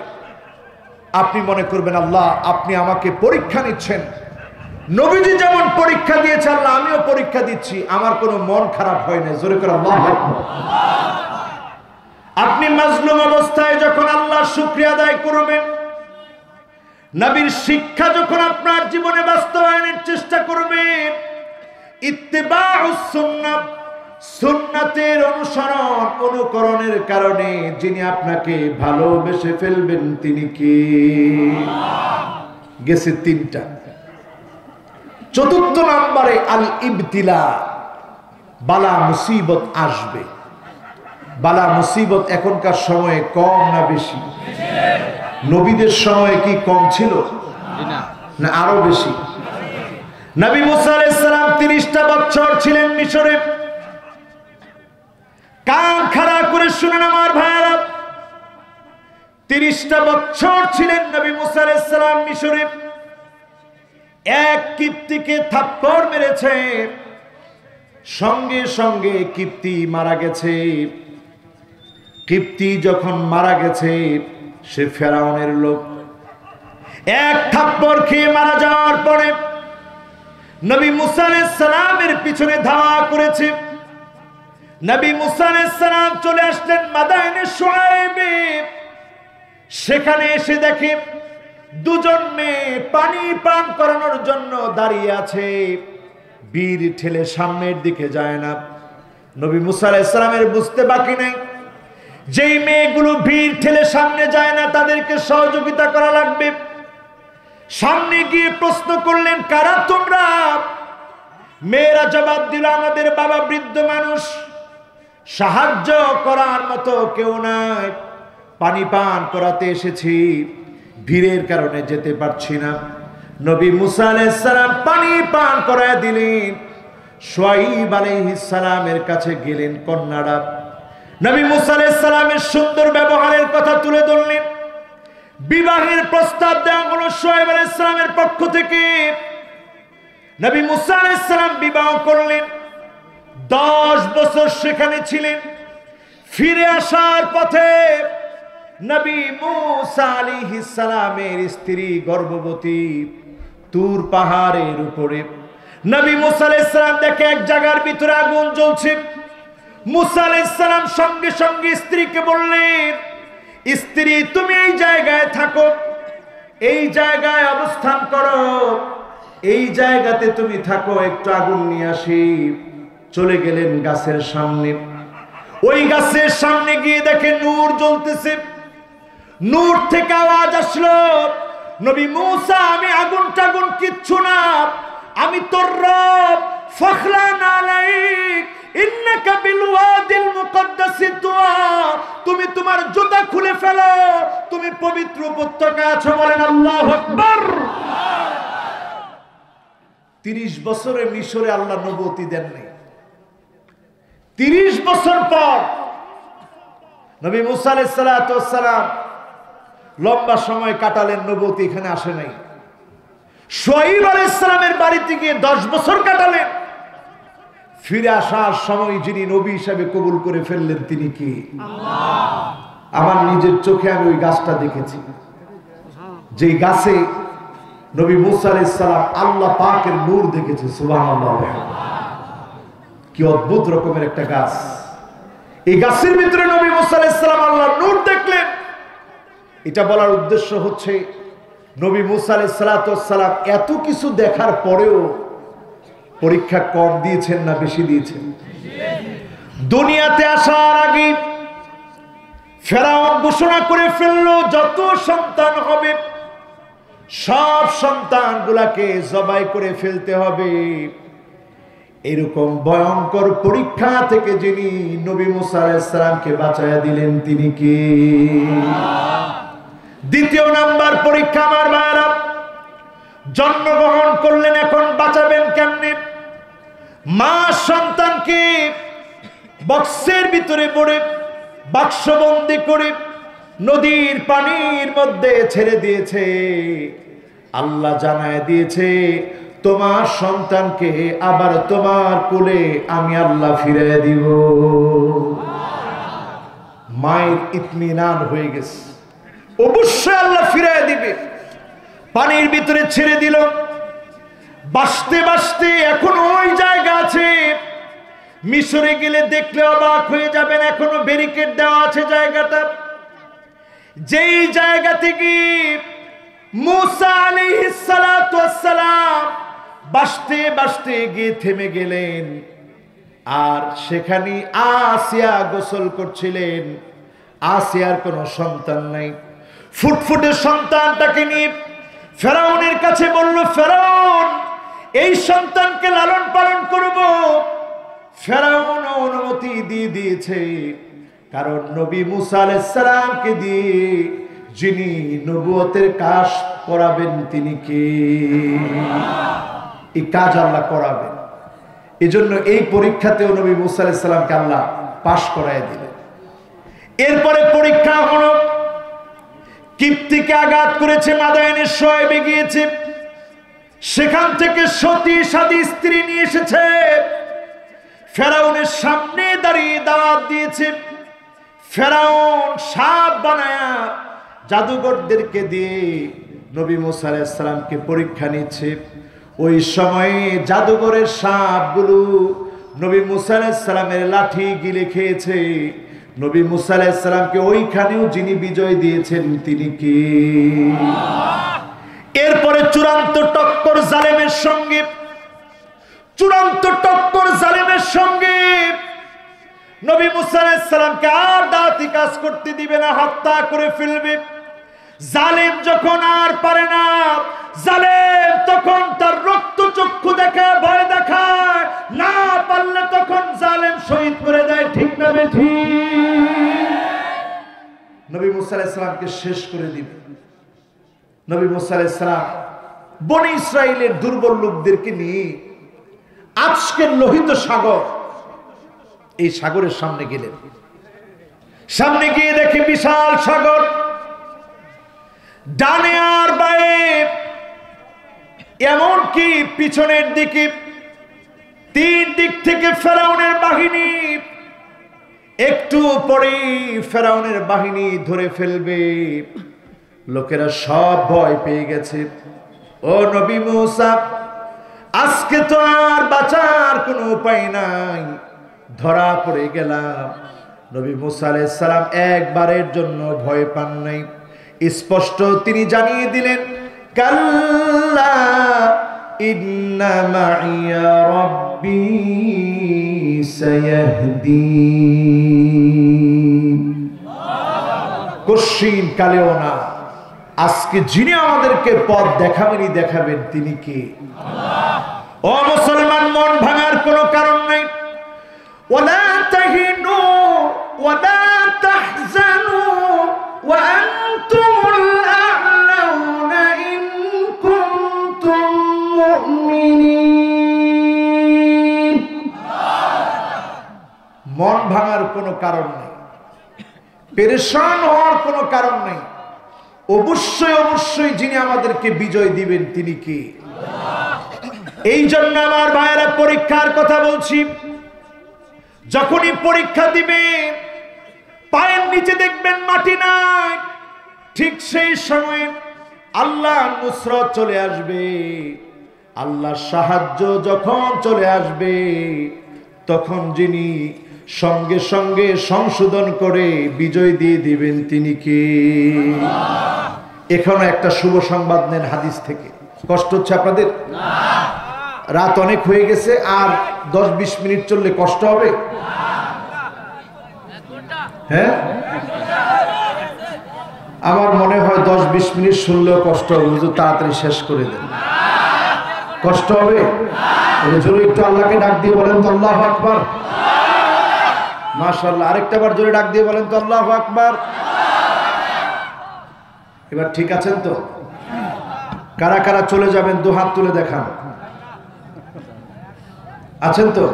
আপনি মনে করবেন আল্লাহ আপনি আমাকে পরীক্ষা নিচ্ছেন। নবীজি যেমন পরীক্ষা দিয়েছে, আল্লাহ আমিও পরীক্ষা দিচ্ছি, আমার কোনো মন খারাপ হয় না। জোরে করে আল্লাহু আকবার। আপনি মাজলুম অবস্থায় যখন আল্লাহর শুকরিয়া আদায় করবেন, নবীর শিক্ষা যখন আপনার জীবনে বাস্তবায়নের চেষ্টা করবেন, ইত্তিবাউস সুন্নাহ, সুন্নাতের অনুসরণ অনুকরণের কারণে যিনি আপনাকে ভালোবেসে ফেলবেন তিনি কে? গেছে তিনটা। চতুর্থ নম্বরে আল ইবতিলা, বালা মুসিবত আসবে। বালা মুসিবত এখনকার সময়ে কম না বেশি? নবীদের সময়ে কি কম ছিল না আরো বেশি? নবী মুসা আলাইহিস সালাম 30টা বছর ছিলেন মিশরে। কান খাড়া করে শুনেন আমার ভাইরা, 30টা বছর ছিলেন নবী মুসা আলাইহিস সালাম মিশরে। এক কিপ্তিকে থাপ্পড় মেরেছে, সঙ্গে সঙ্গে কিপ্তি মারা গেছে। কিপ্তি যখন মারা গেছে, সে ফেরাউনের লোক। এক থাপ্পড় খেয়ে মারা যাওয়ার পরে নবী মুসা আলাইহিস সালামের পিছনে ধাওয়া করেছে। নবী মুসা আলাইহিস সালাম চলে আসলেন মাদায়েনে শুআইবে। সেখানে এসে দেখে দুজন মেয়ে পানি পান করানোর জন্য দাঁড়িয়ে আছে, বীর ঠেলে সামনের দিকে যায় না। নবী মুসা আলাইহিস সালামের বুঝতে বাকি নেই, যেই মেয়েগুলো ভিড় ঠেলে সামনে যায় না তাদেরকে সহযোগিতা করা লাগবে। সামনে গিয়ে প্রশ্ন করলেন, কারা তোমরা? মেয়েরা জবাব দিল, আমাদের বাবা বৃদ্ধ মানুষ, সাহায্য করার মতো কেউ নাই, পানি পান করাতে এসেছি, ভিড়ের কারণে যেতে পারছি না। নবী মুসা আলাইহিস সালাম পানি পান করায় দিলেন। শুআইব আলাইহিস সালামের কাছে গেলেন কন্যারা। নবী মুসা আলাইহিস সালামের সুন্দর ব্যবহারের কথা তুলে ধরলেন। বিবাহের প্রস্তাব দেওয়া হলো শুআইব আলাইহিস সালামের পক্ষ থেকে। নবী মুসা আলাইহিস সালাম বিবাহ করলেন। 10 বছর সেখানে ছিলেন। ফিরে আসার পথে নবী মুসা আলাইহিস সালামের স্ত্রী গর্ভবতী। তুর পাহাড়ের উপরে নবী মুসা আলাইহিস সালাম দেখে এক জায়গার ভিতরে আগুন জ্বলছে। মুসা আলাইহিস সালাম সঙ্গে সঙ্গে স্ত্রীকে বললেন, স্ত্রী তুমি এই জায়গায় থাকো, এই জায়গায় অবস্থান করো, এই জায়গাতে তুমি থাকো, একটু আগুন নিয়ে আসি। চলে গেলেন গাছের সামনে। ওই গাছের সামনে গিয়ে দেখে নূর জ্বলতেছে। নূর থেকে আওয়াজ আসলো, নবী মুসা আমি আগুন টাগুন কিচ্ছু না, আমি তোর রব, ফখলান আলাইক ইন্নাকা বিল ওয়াদিল মুকদ্দাসি তুয়া, তুমি তোমার জুতা খুলে ফেলো, তুমি পবিত্র উপত্যকায় আছো। বলেন আল্লাহু আকবার। 30 বছরে মিশরে আল্লাহ নবুয়তি দেন নাই। 30 বছর পর নবী মুসা আলাইহিস সালাতু ওয়াস সালাম লম্বা সময় কাটালেন, নবুয়তি এখানে আসে নাই। শুআইব আলাইহিস সালামের বাড়িতে গিয়ে 10 বছর কাটালেন। ফিরে আসার সময় যিনি নবী হিসেবে কবুল করে ফেললেন তিনি কি? আল্লাহ। আমার নিজের চোখে আমি ওই গাছটা দেখেছি, যে গাছে নবী মুসা আলাইহিস সালাম আল্লাহ পাকের নূর দেখেছে। সুবহানাল্লাহ, কি অদ্ভুত রকমের একটা গাছ। এই গাছের ভিতরে নবী মুসা আলাইহিস সালাম আল্লাহর নূর দেখলেন। এটা বলার উদ্দেশ্য হচ্ছে নবী মুসা আলাইহিস সালাম এত কিছু দেখার পরেও পরীক্ষা কম দিয়েছেন না বেশি দিয়েছেন? দুনিয়াতে আসার আগে ফেরাউন ঘোষণা করে ফেললো যত সন্তান হবে সব সন্তানগুলাকে জবাই করে ফেলতে হবে। এরকম ভয়ঙ্কর পরীক্ষা থেকে যিনি নবী মুসা আলাইহিস সালামকে বাঁচায়া দিলেন তিনি কি? দ্বিতীয় নাম্বার পরীক্ষা আমার ভাইরা, জন্মগ্রহণ করলেন, এখন বাঁচাবেন কেমনে? মা সন্তানকে বক্সের ভিতরে পড়ে বাক্সবন্দি করে নদীর পানির মধ্যে ছেড়ে দিয়েছে। আল্লাহ জানায় দিয়েছে তোমার সন্তানকে আবার তোমার কোলে আমি আল্লাহ ফিরিয়ে দিব। মায়ের ইতমিনান হয়ে গেছে, অবশ্যই আল্লাহ ফিরিয়ে দিবে। পানির ভিতরে ছেড়ে দিল, বাঁচতে বাঁচতে এখন ওই জায়গা আছে, মিশরে গেলে দেখলে অবাক হয়ে যাবেন, এখনো ব্যারিকেড দেওয়া আছে জায়গাটা। যেই জায়গা থেকে মুসা আলাইহিস সালাতু ওয়াস সালাম বাঁচতে বাঁচতে গিয়ে থেমে গেলেন, আর সেখানে আসিয়া গোসল করছিলেন। আসিয়ার কোনো সন্তান নাই, ফুটফুটে সন্তানটাকে নিয়ে ফেরাউনের কাছে বলল, ফেরাউন এই সন্তানকে লালন পালন করব। ফেরাউন অনুমতি দিয়ে দিয়েছে, কারণ নবী মুসা আলাইহিস সালামকে দিয়ে যিনি নবুয়তের কাজ করাবেন তিনি কে? এই কাজ আল্লাহ করাবেন। এজন্য এই পরীক্ষাতেও নবী মুসা আলাইহিস সালামকে আল্লাহ পাশ করায় দিলেন। এরপরে পরীক্ষা হলো, কিপ্তিকে আঘাত করেছে, মাদায়েনের শোয়েবে গিয়েছে, সেখান থেকে সতী সাদী স্ত্রী নিয়ে এসেছে, ফেরাউনের সামনে দাঁড়িয়ে দাওয়াত দিয়েছে। ফেরাউন সাপ বানায়া জাদুঘরদেরকে দিয়ে নবী মুসা আলাইহিস সালামকে পরীক্ষা নিচ্ছে। ওই সময়ে জাদুঘরের সাপগুলো নবী মুসা আলাইহিস সালামের লাঠি গিলে খেয়েছে। নবী মুসা আলাইহিস সালামকে ওইখানেও যিনি বিজয় দিয়েছেন তিনি কি? এরপরে চূড়ান্ত টক্কর জালেমের সঙ্গে, চূড়ান্ত টক্কর জালেমের সঙ্গে। নবী মুসা আলাইহিস সালামকে আর দাওয়াতি কাজ করতে দিবে না, হত্যা করে ফেলবে। জালেম যখন আর পারে না, জালেম তখন তার রক্ত চক্ষু দেখা ভয় দেখায়, না পারলে তখন জালেম শহীদ করে দেয়। ঠিক না বেঠিক? নবী মুসা আলাইহিস সালামকে শেষ করে দিবে। নবী মুসা আলাইহিস সালাম বনি ইসরাইলের দুর্বল লোকদেরকে নিয়ে আজকের লোহিত সাগর, এই সাগরের সামনে গেলেন। সামনে গিয়ে দেখে বিশাল সাগর, ডানে আর বায়ে, এমনকি পিছনের দিকে তিন দিক থেকে ফেরাউনের বাহিনী। একটু পরে ফেরাউনের বাহিনী ধরে ফেলবে। লোকেরা সব ভয় পেয়ে গেছে। ও নবী মুসা, আজকে তো আর বাঁচার কোনো উপায় নাই, ধরা পড়ে গেলাম। নবী মুসা আলাইহিস সালাম একবারের জন্য ভয় পান নাই। স্পষ্ট তিনি জানিয়ে দিলেন, কাল্লা ইন্না মাইয়া রাব্বি সায়াহদিন। কশিন কালেও না, আজকে যিনি আমাদেরকে পথ দেখাবেনই দেখাবেন তিনি কে? ও মুসলমান, মন ভাঙার কোনো কারণ নাই। ওয়ালা তাহিনু ওয়ালা তাহজানু ওয়া আনতুমুল আ'লাউনা ইন কুনতুম মুমিনিন। মন ভাঙার কোনো কারণ নেই, পেরেশান হওয়ার কোনো কারণ নেই। অবশ্যই অবশ্যই যিনি আমাদেরকে বিজয় দিবেন তিনি কে? এই জন্য আমার ভাইয়েরা পরীক্ষার কথা বলছি। যখনই পরীক্ষা দিবে পায়ের নিচে দেখবেন মাটি নাই, ঠিক সেই সময় আল্লাহর নুসরত চলে আসবে। আল্লাহর সাহায্য যখন চলে আসবে তখন যিনি সঙ্গে সঙ্গে সংশোধন করে বিজয় দিয়ে দিবেন তিনি কে? এখনো একটা শুভ সংবাদ নেন হাদিস থেকে। কষ্ট হচ্ছে আপনাদের? রাত অনেক হয়ে গেছে, আর 10-20 মিনিট চললে কষ্ট হবে? হ্যাঁ, আমার মনে হয় 10-20 মিনিট শুনলেও কষ্ট হবে, হুজুর তাড়াতাড়ি শেষ করে দেন। কষ্ট হবে? জোরে একটু আল্লাহকে ডাক দিয়ে বলেন তো আল্লাহু আকবার। মাশাআল্লাহ, আরেকটা বার জোরে ডাক দিয়ে বলেন তো আল্লাহু আকবার। এবার ঠিক আছেন তো? কারা কারা চলে যাবেন দু হাত তুলে দেখান। আছেন তো?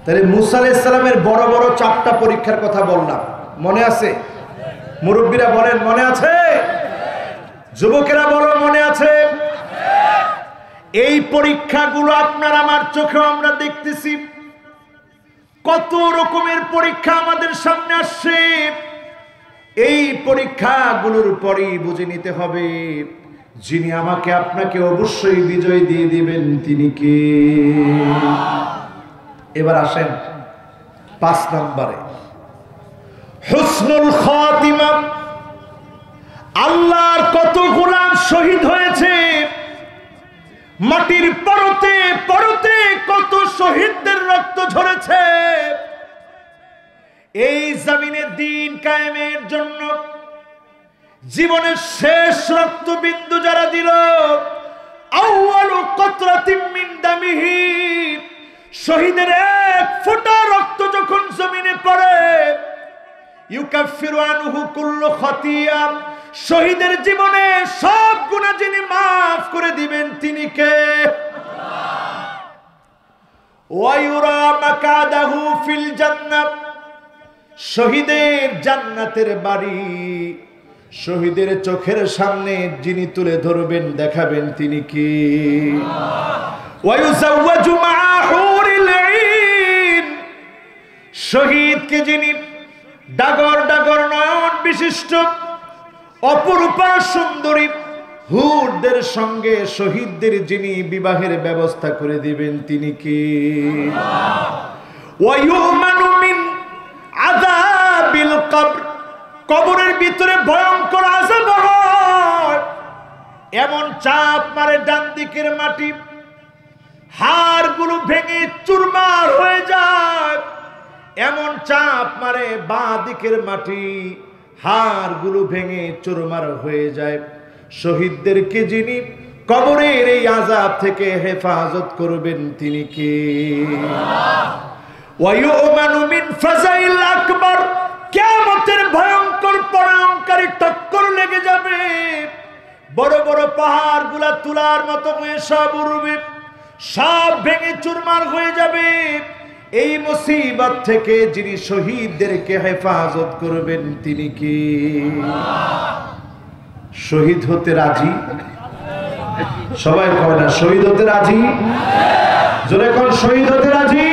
তাহলে মুসা আলাইহিস সালামের বড় বড় 4টা পরীক্ষার কথা বললাম, মনে আছে? মুরব্বীরা বলেন মনে আছে? যুবকেরা বলো মনে আছে? এই পরীক্ষাগুলো আপনার আমার চোখে আমরা দেখতেছি। কত রকমের পরীক্ষা আমাদের সামনে আসছে। এই পরীক্ষাগুলোর পরই বুঝে নিতে হবে যিনি আমাকে আপনাকে অবশ্যই বিজয় দিয়ে দিবেন তিনি কে। এবার আসেন 5 নম্বরে, হুসনুল খাতিমা। আল্লাহর কত গোলাম শহীদ হয়েছে, মাটির পরতে পরতে কত শহীদদের রক্ত ঝরেছে। এই জমিনে দ্বীন কায়েমের জন্য জীবনের শেষ রক্তবিন্দু যারা দিল, আউয়ালু কতরাতিম মিন দামিহি, শহীদের এক ফোঁটা রক্ত যখন জমিনে পড়ে, ইউকাফিরু আনহু কুল্লু খাতিয়া, শহীদের জীবনে সব গুনাহ যিনি maaf করে দিবেন তিনি কে? ওয়া ইউরা মাকাদাহু ফিল জান্নাহ, শহীদের জান্নাতের বাড়ি শহীদের চোখের সামনে যিনি তুলে ধরবেন দেখাবেন তিনি কে? ওয়া ইউযাওয়াজু মা'a হুরিল আইন, শহীদকে যিনি ডাগর ডাগর নয়ন বিশিষ্ট অপরূপা সুন্দরী হুরদের সঙ্গে শহীদদের যিনি বিবাহের ব্যবস্থা করে দিবেন তিনি কে? ওয়া ইউমানু মিন আযাবিল কবর, কবরের ভিতরে ভয়ঙ্কর আযাব হয়, এমন চাপ মারে ডান দিকের মাটি, হাড়গুলো ভেঙে চুরমার হয়ে যায়, এমন চাপ মারে বাঁ দিকের মাটি, হাড়গুলো ভেঙে চুরমার হয়ে যায়। শহীদদেরকে যিনি কবরের এই আযাব থেকে হেফাজত করবেন তিনি কে? ওয়া ইউমানু মিন ফাযাইল আকবার, কিয়ামতের ভয়ঙ্কর পরাঙ্কারী টক্কর লেগে যাবে, বড় বড় পাহাড়গুলা তুলার মতো হয়ে সব উড়বে, সব ভেঙে চুরমার হয়ে যাবে। এই মুসিবত থেকে যিনি শহীদদেরকে হেফাজত করবেন তিনি কে? শহীদ হতে রাজি? সবাই কয় না শহীদ হতে রাজি? জোরে কোন শহীদ হতে রাজি?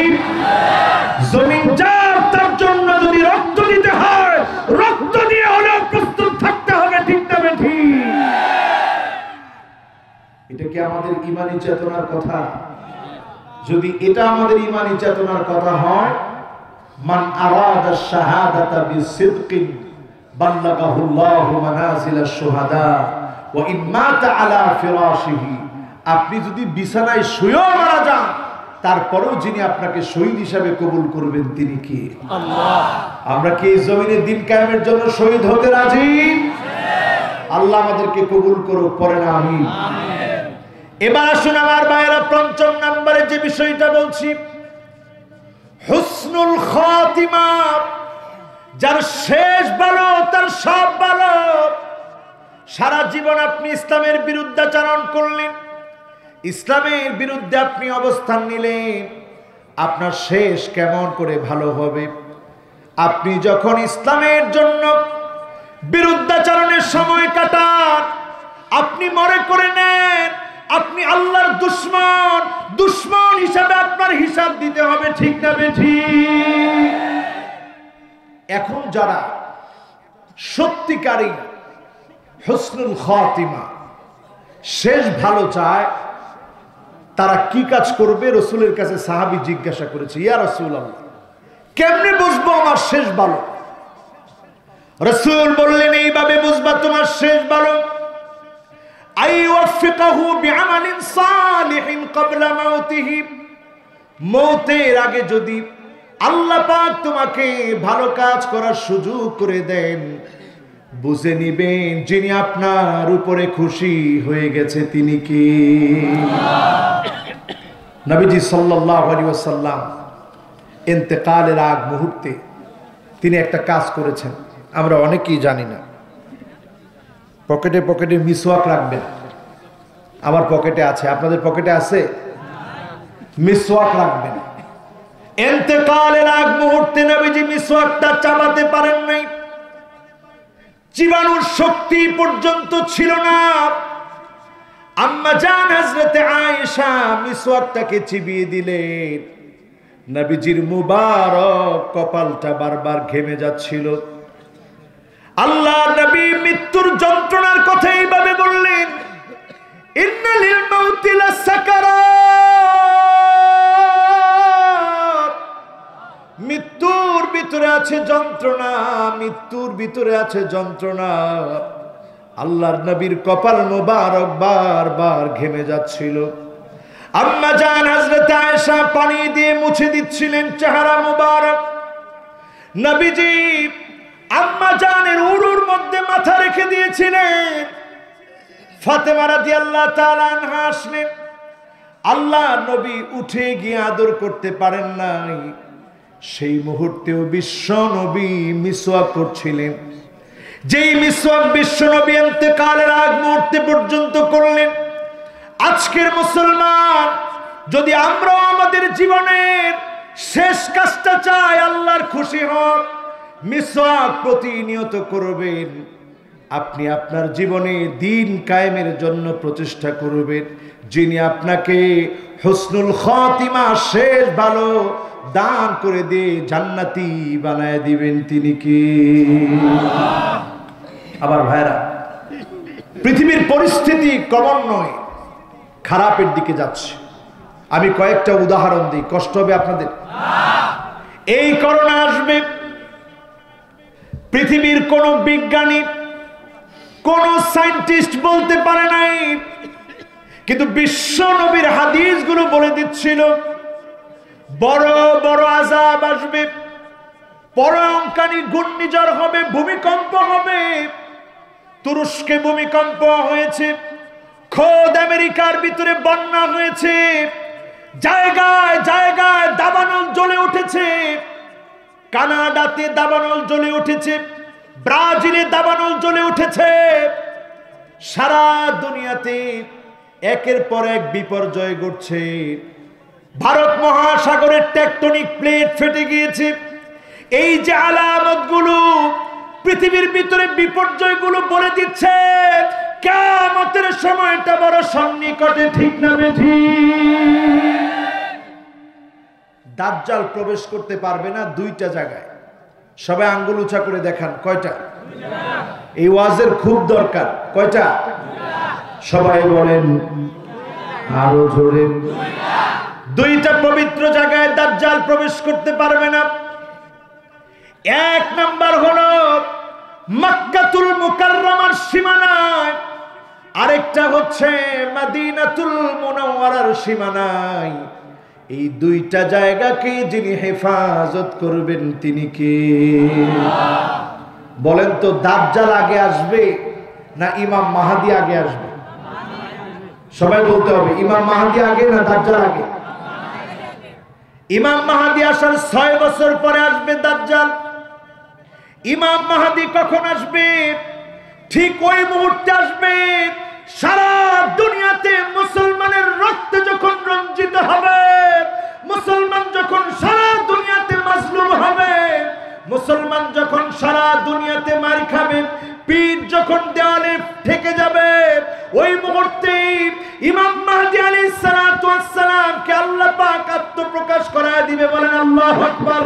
জমিন যার তার জন্য যদি রক্ত দিতে হয়, রক্ত দিয়ে হলেও প্রস্তুত থাকতে হবে, ঠিক না বেঠি? এটা কি আমাদের ঈমানি চেতনার কথা? যদি এটা আমাদের ঈমানি চেতনার কথা হয়, মান আরাদা শাহাদাতা বিসিদকিন বাল্লাগাহুল্লাহু মানাজিলাশ শুহাদা ওয়া ইন মাতা আলা ফিরাশিহি, আপনি যদি বিছানায় শুয়েও মারা যান তারপরেও যিনি আপনাকে শহীদ হিসাবে কবুল করবেন তিনি কে? আল্লাহ। আমরা কি এই জমিনে দ্বীন কায়েমের জন্য শহীদ হতে রাজি? আল্লাহ আমাদেরকে কবুল করুক, পড়েন আমিন। এবার আসুন আমার ভাইয়েরা, 5 নম্বরে যে বিষয়টা বলছি, হুসনুল খাতিমা। যার শেষ ভালো তার সব ভালো। সারা জীবন আপনি ইসলামের বিরুদ্ধাচরণ করলেন, ইসলামের বিরুদ্ধে আপনি অবস্থান নিলেন, আপনার শেষ কেমন করে ভালো হবে? আপনি যখন ইসলামের জন্য বিরুদ্ধাচরণের সময় কাটান, আপনি মনে করে নেন আপনি আল্লাহর দুশমন, দুশমন হিসাবে আপনার হিসাব দিতে হবে, ঠিক না বেঠিক? এখন যারা সত্যিকারী হুসনুল খাতিমা, শেষ ভালো চায়, তারা কি কাজ করবে? রাসূলের কাছে সাহাবী জিজ্ঞাসা করেছে, ইয়া রাসূলুল্লাহ, কেমনে বুঝবো আমার শেষ ভালো? রাসূল বললেন, এইভাবে বুঝবা তোমার শেষ ভালো, আইওয়াফিকাহু বিআমালিন সালিহিন ক্বাবলা মাউতিহি, মওতের আগে যদি আল্লাহ পাক তোমাকে ভালো কাজ করার সুযোগ করে দেন, বুঝে নিবেন যিনি আপনার উপরে খুশি হয়ে গেছে তিনি কি? নবীজি সাল্লাল্লাহু আলাইহি ওয়াসাল্লাম ইন্তেকালের আগ মুহূর্তে তিনি একটা কাজ করেছেন, আমরা অনেকেই জানি না। পকেটে পকেটে মিসওয়াক রাখবেন। আমার পকেটে আছে, আপনাদের পকেটে আছে? মিসওয়াক রাখবেন। ইন্তেকালের আগ মুহূর্তে নবীজি মিসওয়াকটা চাবাতে পারেন নাই, চিবানোর শক্তি পর্যন্ত ছিল না। আম্মা জান হযরতে আয়েশা মিসওয়াকটাকে চিবিয়ে দিলেন। নবীজির মুবারক কপালটা বারবার ঘেমে যাচ্ছিল। আল্লাহ নবী মৃত্যুর যন্ত্রণার কথা এইভাবে বললেন, ইন্না লিল মাউতি লাসাকারাত, মৃত্যুর ভিতরে আছে যন্ত্রণা, মৃত্যুর ভিতরে আছে যন্ত্রণা। আল্লাহর নবীর কপাল মোবারক বারবার ঘেমে যাচ্ছিল। আম্মা জান হযরত আয়েশা পানি দিয়ে মুছে দিচ্ছিলেন চেহারা মোবারক। নবীজি আম্মা জানের উরুর মধ্যে মাথা রেখে দিয়েছিলেন। ফাতেমা রাদিয়াল্লাহু তাআলা আনহা আসলেন। আল্লাহ নবী উঠে গিয়ে আদর করতে পারেন নাই। সেই মুহূর্তেও বিশ্ব নবী মিসওয়াক করছিলেন। যেই মিসওয়াক বিশ্ব নবী ইন্তেকালের আগ মুহূর্তে পর্যন্ত করলেন। আজকের মুসলমান যদি আমরা আমাদের জীবনের শেষ কাজটা চাই আল্লাহর খুশি হোক, মিসওয়াক প্রতিনিয়ত করবেন। আপনি আপনার জীবনে দিন কায়েমের জন্য প্রচেষ্টা করবেন। যিনি আপনাকে হুসনুল খাতিমা, শেষ ভালো দান করে দিয়ে জান্নাতি বানায় দিবেন তিনি কি? আমার ভাইরা, পৃথিবীর পরিস্থিতি ক্রমান্বয়ে খারাপের দিকে যাচ্ছে। আমি কয়েকটা উদাহরণ দিই, কষ্ট হবে আপনাদের? এই করোনা আসবে, পৃথিবীর কোন বিজ্ঞানী কোন সায়েন্টিস্ট বলতে পারে নাই, কিন্তু বিশ্ব নবীর হাদিসগুলো বলে দিচ্ছিল বড় বড় আযাব আসবে, পরঙ্কানি ঘূর্ণিঝড় হবে, ভূমিকম্প হবে। তুরস্কে ভূমিকম্প হয়েছে, খোদ আমেরিকার ভিতরে বন্যা হয়েছে, জায়গায় জায়গায় দাবানল জ্বলে উঠেছে, কানাডাতে দাবানল জ্বলে উঠেছে, ব্রাজিলে দাবানল জ্বলে উঠেছে। সারা দুনিয়াতে একের পর এক বিপর্যয় ঘটছে। ভারত মহাসাগরের টেকটনিক প্লেট ফেটে গিয়েছে। এই যে আলামতগুলো পৃথিবীর ভিতরে বিপর্যয়গুলো বলে দিচ্ছে কিয়ামতের সময়টা বড় সন্নিকটে, ঠিক না বেঠিক? দাজ্জাল প্রবেশ করতে পারবে না দুইটা জায়গায়। সবাই আঙ্গুল উঁচা করে দেখান, কয়টা? এই ওয়াজের খুব দরকার। কয়টা? সবাই বলেন আরো জোরে। দুইটা পবিত্র জায়গায় দাজ্জাল প্রবেশ করতে পারবে না। এক নাম্বার হলো মক্কাতুল মুকাররমার সীমানায়, আরেকটা হচ্ছে মদিনাতুল মুনাওয়ারার সীমানায়। এই দুইটা জায়গাকে যিনি হেফাজত করবেন তিনি কে? বলেন তো, দাজ্জাল আগে আসবে না ইমাম মাহদী আগে আসবে? সবাই বলতে হবে, ইমাম মাহদী আগে না দাজ্জাল আগে? ইমাম মাহদী আসার 6 বছর পরে আসবে দাজ্জাল। ইমাম মাহদী কখন আসবে? ঠিক ওই মুহূর্তে আসবে সারা দুনিয়াতে মুসলমানের রক্ত যখন রঞ্জিত হবে, মুসলমান যখন সারা দুনিয়াতে মাজলুম হবে, মুসলমান যখন সারা দুনিয়াতে মার খাবে, পিঠ যখন দেওয়ালে ঠেকে যাবে, ওই মুহূর্তে ইমাম মাহদী আলাইহিস সালাতু ওয়াস সালামকে আল্লাহ পাক আত্মপ্রকাশ করায় দিবে। বলেন আল্লাহু আকবার।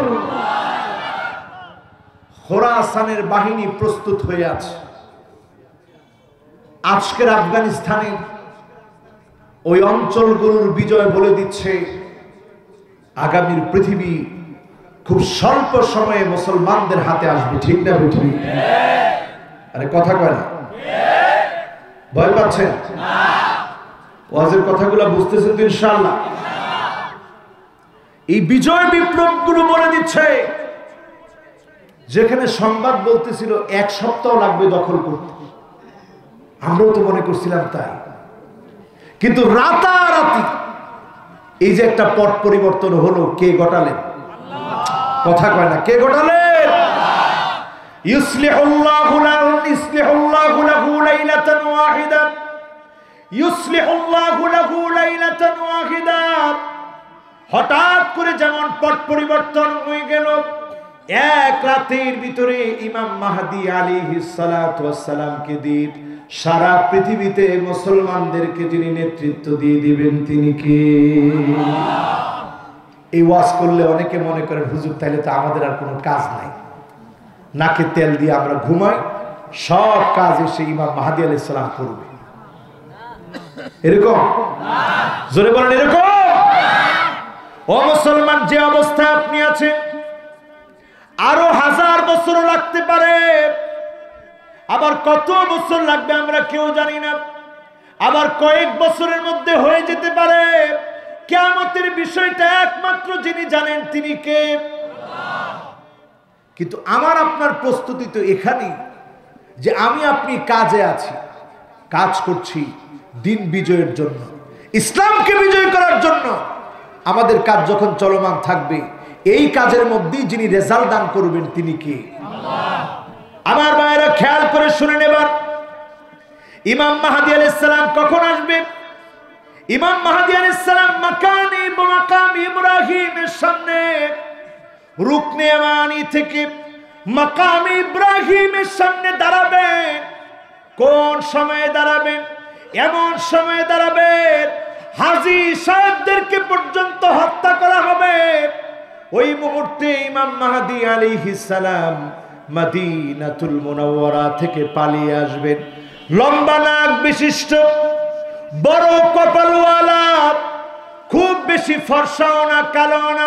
খোরাসানের বাহিনী প্রস্তুত হয়ে আছে। আজকের আফগানিস্তানের ওই অঞ্চলগুলোর বিজয় বলে দিচ্ছে আগামীর পৃথিবী খুব স্বল্প সময়ে মুসলমানদের হাতে আসবে, ঠিক না বেঠিক? আরে কথা কয় না? ভয় পাচ্ছেন? ওয়াজের কথাগুলো বুঝতেছেন তো ইনশাআল্লাহ? এই বিজয় বিপ্লবগুলো বলে দিচ্ছে যেখানে সংবাদ বলতেছিল 1 সপ্তাহ লাগবে দখল করতে, আমরাও তো মনে করছিলাম তাই, কিন্তু রাতারাতি এই যে একটা পট পরিবর্তন হলো, কে ঘটালেন? কথা কয় না, কে ঘটালেন? ইউসলিহুল্লাহু লাহু ইসলিহুল্লাহু লাহু লাইলাতান ওয়াহিদা, ইউসলিহুল্লাহু লাহু লাইলাতান ওয়াহিদা। হঠাৎ করে যেমন পট পরিবর্তন হয়ে গেল, এক রাতের ভিতরে ইমাম মাহদী আলাইহিস সালাতু ওয়াস সালামকে দিয়ে সারা পৃথিবীতে মুসলমানদেরকে যিনি নেতৃত্ব দিয়ে দিবেন তিনি কে? এই ওয়াজ করলে অনেকে মনে করেন হুজুর তাইলে তো আমাদের আর কোনো কাজ নাই, নাকে তেল দিয়ে আমরা ঘুমাই, সব কাজ এসে ইমাম মাহদী আলাইহিস সালাম করবে। এরকম জোরে বলেন, এরকম? ও মুসলমান, যে অবস্থায় আপনি আছেন আরো 1000 বছর লাগতে পারে, আবার কত বছর লাগবে আমরা কেউ জানি না, আবার কয়েক বছরের মধ্যে হয়ে যেতে পারে। কিয়ামতের বিষয়টা একমাত্র যিনি জানেন তিনি কে? কিন্তু আমার আপনার প্রস্তুতি তো এখানেই যে আমি আপনি কাজে আছি, কাজ করছি দিন বিজয়ের জন্য, ইসলামকে বিজয় করার জন্য। আমাদের কাজ যখন চলমান থাকবে, এই কাজের মধ্যেই যিনি রেজাল্ট দান করবেন তিনি কে? আমার ভাইয়েরা খেয়াল করে শুনেন এবার, ইমাম মাহদী আলাইহিস সালাম কখন আসবে? ইমাম মাহদী আলাইহিস সালাম মাকাম ইব্রাহিমের সামনে, রুকনে ইয়ামানি থেকে মাকাম ইব্রাহিমের সামনে দাঁড়াবেন। কোন সময়ে দাঁড়াবেন? এমন সময়ে দাঁড়াবেন হাজী সাহেবদেরকে পর্যন্ত হত্যা করা হবে। ওই মুহূর্তে ইমাম মাহদী আলাইহিস সালাম মদিনাতুল মুনাওয়ারা থেকে পালিয়ে আসবেন। লম্বা নাক বিশিষ্ট, বড় কপালওয়ালা, খুব বেশি ফর্সাও না কালো না,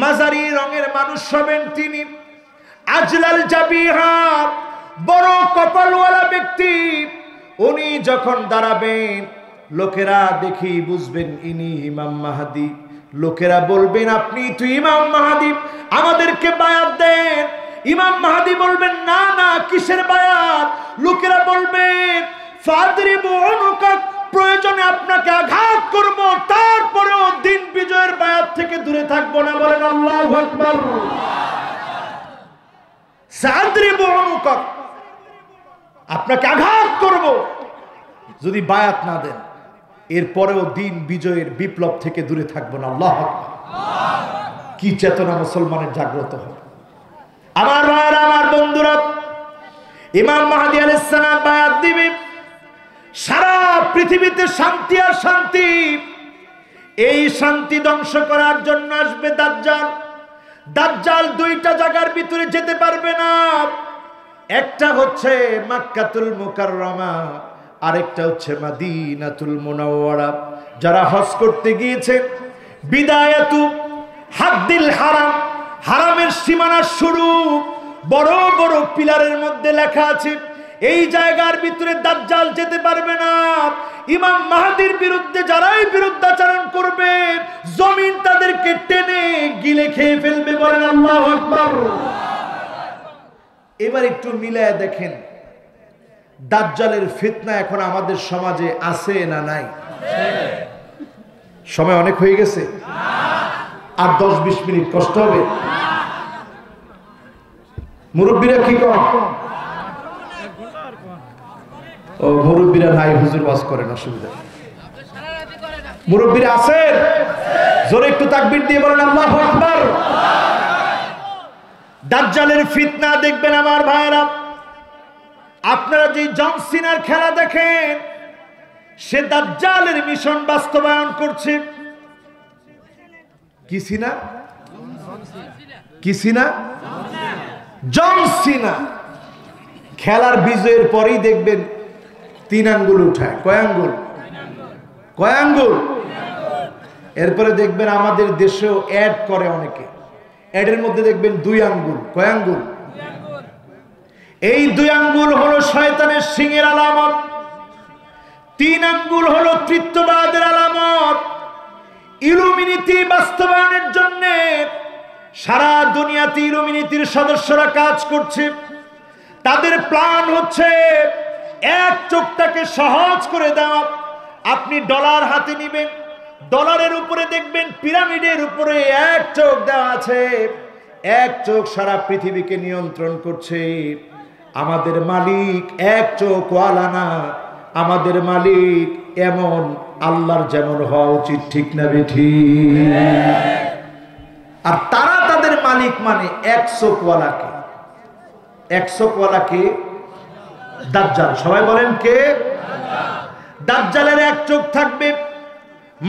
মাঝারি রঙের মানুষ হবেন তিনি। আজলাল জাবিহা, বড় কপালওয়ালা ব্যক্তি। উনি যখন দাঁড়াবেন, লোকেরা দেখি বুঝবেন ইনি ইমাম মাহদী। লোকেরা বলবেন আপনি তো ইমাম মাহদী, আমাদেরকে বায়াত দেন। ইমাম মাহদী বলবেন না না, কিসের বায়াত? লোকেরা বলবেন ফাদরিবু উনুকাক, প্রয়োজনে আপনাকে আঘাত করব, তারপরেও দিন বিজয়ের বায়াত থেকে দূরে থাকবো না। বলেন আল্লাহু আকবার। সাদরিবু উনুকাক, আপনাকে আঘাত করব যদি বায়াত না দেন, এরপরেও দিন বিজয়ের বিপ্লব থেকে দূরে থাকবো না। আল্লাহু আকবার। কি চেতনা মুসলমানের জাগ্রত হয়। আমার ভাইরা, আমার বন্ধুরা, ইমাম মাহদী আলাইহিস সালাম বায়াত দিবে, সারা পৃথিবীতে শান্তি আর শান্তি। এই শান্তি ধ্বংস করার জন্য আসবে দাজ্জাল। দাজ্জাল 2টা জায়গার ভিতরে যেতে পারবে না। একটা হচ্ছে মক্কাতুল মুকাররমা, আরেকটা হচ্ছে মদিনাতুল মুনাওয়ারা। যারা হজ করতে গিয়েছে, বিদায়াতু হাদ্দিল হারাম, হারামের সীমানা শুরু, বড় বড় পিলারের মধ্যে লেখা আছে এই জায়গার ভিতরে দাজ্জাল যেতে পারবে না। ইমাম মাহদীর বিরুদ্ধে যারাই বিরুদ্ধাচরণ করবে, জমিন তাদেরকে টেনে গিলে খেয়ে ফেলবে। বলেন আল্লাহু আকবার। এবার একটু মিলায় দেখেন, দাজ্জালের ফিতনা এখন আমাদের সমাজে আছে না নাই? সময় অনেক হয়ে গেছে, আর 10-20 মিনিট কষ্ট হবে। মুরব্বীরা কি কন? ও মুরব্বীরা নাই, হুজুর ওয়াজ করেন, অসুবিধা। মুরব্বীরা আছেন? জোরে একটু তাকবীর দিয়ে বলেন আল্লাহু আকবার। দাজ্জালের ফিতনা দেখবেন আমার ভাইরা। আপনারা যে জন সিনার খেলা দেখেন, সে দাজ্জালের মিশন বাস্তবায়ন করছে। কি সিনা? কি সিনা? জন সিনা। খেলার বিজয়ের পরেই দেখবেন 3 আঙ্গুল উঠায়। কয় আঙ্গুল? কয় আঙ্গুল? এরপরে দেখবেন আমাদের দেশেও অ্যাড করে অনেকে, অ্যাডের মধ্যে দেখবেন 2 আঙ্গুল। কয় আঙ্গুল? এই 2 আঙ্গুল হলো শয়তানের সিংহের আলামত। 3 আঙ্গুল হলো তৃত্ববাদের আলামত। ইলুমিনিটি বাস্তবায়নের জন্য সারা দুনিয়াতে ইলুমিনাতির সদস্যরা কাজ করছে। তাদের প্ল্যান হচ্ছে এক চোখটাকে সহজ করে দেওয়া। আপনি ডলার হাতে নেবেন, ডলারের উপরে দেখবেন পিরামিডের উপরে এক চোখ দেওয়া আছে। এক চোখ সারা পৃথিবীকে নিয়ন্ত্রণ করছে। আমাদের মালিক এক চোখ ওয়ালা না, আমাদের মালিক এমন আল্লাহর যেমন হওয়া উচিত, ঠিক না বেঠিক? আর তারা তাদের মালিক মানে এক চোখওয়ালাকে। এক চোখওয়ালাকে দাজ্জাল। সবাই বলেন কে? দাজ্জালের এক চোখ থাকবে,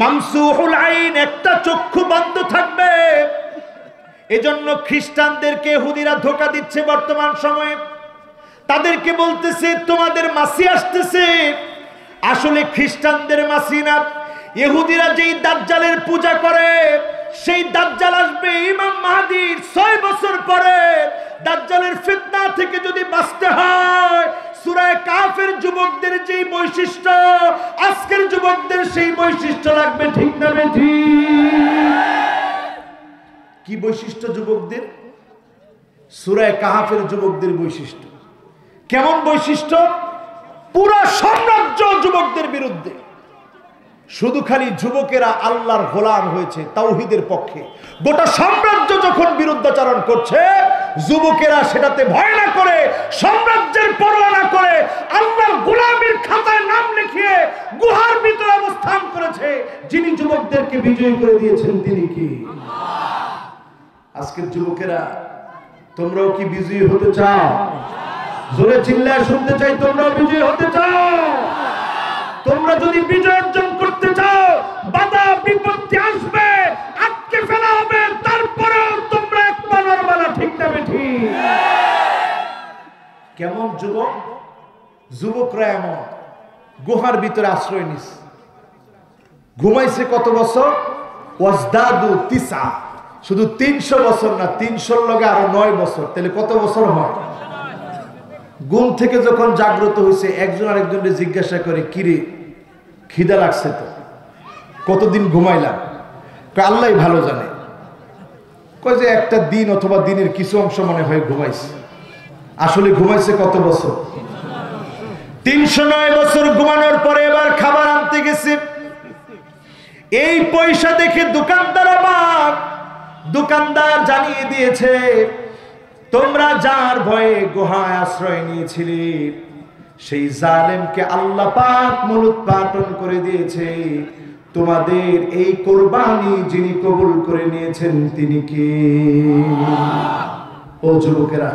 মামসুহুল আইন, একটা চক্ষু বন্ধ থাকবে। এজন্য খ্রিস্টানদেরকে ইহুদিরা ধোঁকা দিচ্ছে বর্তমান সময়ে। তাদেরকে বলতেছে তোমাদের মাসি আসতেছে, আসলে খ্রিস্টানদের মাসি না। ইহুদিরা যেই দাজ্জালের পূজা করে সেই দাজ্জাল আসবে ইমাম মাহদীর 6 বছর পরে। দাজ্জালের ফিতনা থেকে যদি বাঁচতে হয়, সূরা কাফের যুবকদের যেই বৈশিষ্ট্য আজকের যুবকদের সেই বৈশিষ্ট্য লাগবে, ঠিক না বেঠিক? কি বৈশিষ্ট্য যুবকদের? সূরা কাহফের যুবকদের বৈশিষ্ট্য কেমন বৈশিষ্ট্য? পুরো সাম্রাজ্য যুবকদের বিরুদ্ধে। শুধু খালি যুবকেরা আল্লাহর গোলাম হয়েছে তাওহীদের পক্ষে। গোটা সাম্রাজ্য যখন বিরুদ্ধাচরণ করছে, যুবকেরা সেটাতে ভয় না করে, সাম্রাজ্যের পরোয়া না করে আল্লাহর গোলামের খাতায় নাম লিখিয়ে গুহার ভিতরে অবস্থান করেছে। যিনি যুবকদেরকে বিজয়ী করে দিয়েছেন তিনি কি? আজকের যুবকেরা তোমরাও কি বিজয়ী হতে চাও? জোরে চিল্লায় শুনতে চাই, তোমরাও বিজয়ী হতে চাও? তোমরা যদি বিজয় অর্জন করতে চাও, বাধা বিপত্তি আসবে, আটকে ফেলা হবে, তারপরেও তোমরা এক পানার বালা, ঠিক না বেঠিক? কেমন যুবক? যুবকরা এমন গুহার ভিতরে আশ্রয় নিছে, ঘুমাইছে কত বছর? ওয়াজদাদু তিসা, শুধু 300 বছর না, 300 লগে আরো 9 বছর, তাহলে কত বছর হয়? ঘুম থেকে যখন জাগ্রত হয়েছে, একজন আরেকজনকে জিজ্ঞাসা করে, কিরে খিদা লাগছে তো, কতদিন ঘুমাইলাম? আল্লাহই ভালো জানে। কয় যে একটা দিন অথবা দিনের কিছু অংশ মনে হয় ঘুমাইছে। আসলে ঘুমাইছে কত বছর? 309 বছর ঘুমানোর পরে এবার খাবার আনতে গেছে। এই পয়সা দেখে দোকানদার অবাক। দোকানদার জানিয়ে দিয়েছে, তোমরা যার ভয়ে গুহায় আশ্রয় নিয়েছিলে সেই জালেমকে আল্লাহ পাক মূলোৎপাটন করে দিয়েছে। তোমাদের এই কোরবানি যিনি কবুল করে নিয়েছেন তিনি কে? ও যুবকেরা,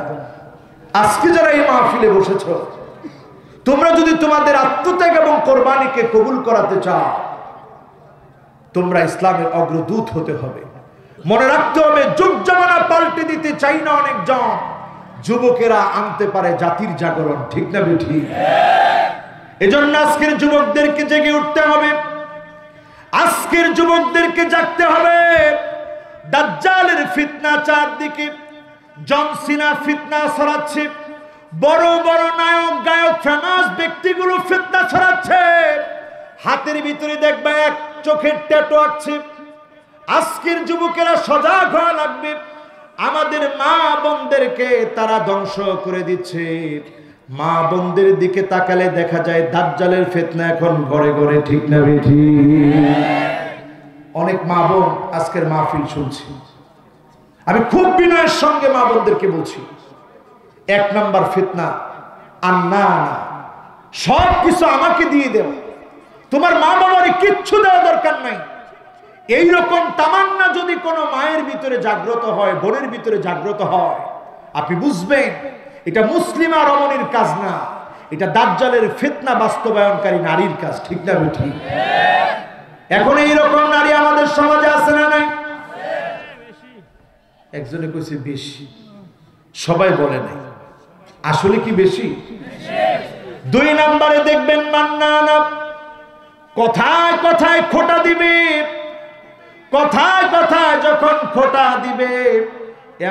আজকে যারা এই মাহফিলে বসেছ, তোমরা যদি তোমাদের আত্মত্যাগ এবং কোরবানিকে কবুল করাতে চাও, তোমরা ইসলামের অগ্রদূত হতে হবে। মনে রাখতে হবে, যুগ জামানা পাল্টে দিতে চাই না অনেকজন, যুবকেরা আনতে পারে জাতির জাগরণ, ঠিক না বেঠিক? এজন্য আজকের যুবকদেরকে জেগে উঠতে হবে। আজকের যুবকদেরকে জাগতে হবে। দাজ্জালের ফিতনা চারদিকে, জন সিনা ফিতনা ছড়াচ্ছে, বড় বড় নায়ক গায়ক ফেমাস ব্যক্তিগুলো ফিতনা ছড়াচ্ছে। হাতের ভিতরে দেখবে এক চোখের ট্যাটু আঁকছে। আজকের যুবকেরা সজাগ হওয়া লাগবে। আমাদের মা বোনদেরকে তারা ধ্বংস করে দিচ্ছে। মা বোনদের দিকে তাকালে দেখা যায় দাজ্জালের ফিতনা এখন ঘরে ঘরে, ঠিক না বেঠিক? অনেক মা বোন আজকের মাহফিল শুনছি। আমি খুব বিনয়ের সঙ্গে মা বোনদেরকে বলছি, 1 নাম্বার ফিতনা আন্না, সব কিছু আমাকে দিয়ে দেও, তোমার মা বাবার কিচ্ছু দেওয়া দরকার নাই। এইরকম তামান্না যদি কোনো মায়ের ভিতরে জাগ্রত হয়, বোনের ভিতরে জাগ্রত হয়, আপনি বুঝবেন এটা মুসলিমা রমণীর কাজ না, এটা দাজ্জালের ফিতনা বাস্তবায়নকারী নারীর কাজ, ঠিক না বেঠিক? এখন এইরকম নারী আমাদের সমাজে আছে না নাই? একজনে কইছে বেশি, সবাই বলে নাই। আসলে কি বেশি? 2 নম্বরে দেখবেন মান্নানা, কথায় কথায় খোঁটা দিবে। কথায় কথায় যখন খোঁটা দিবে,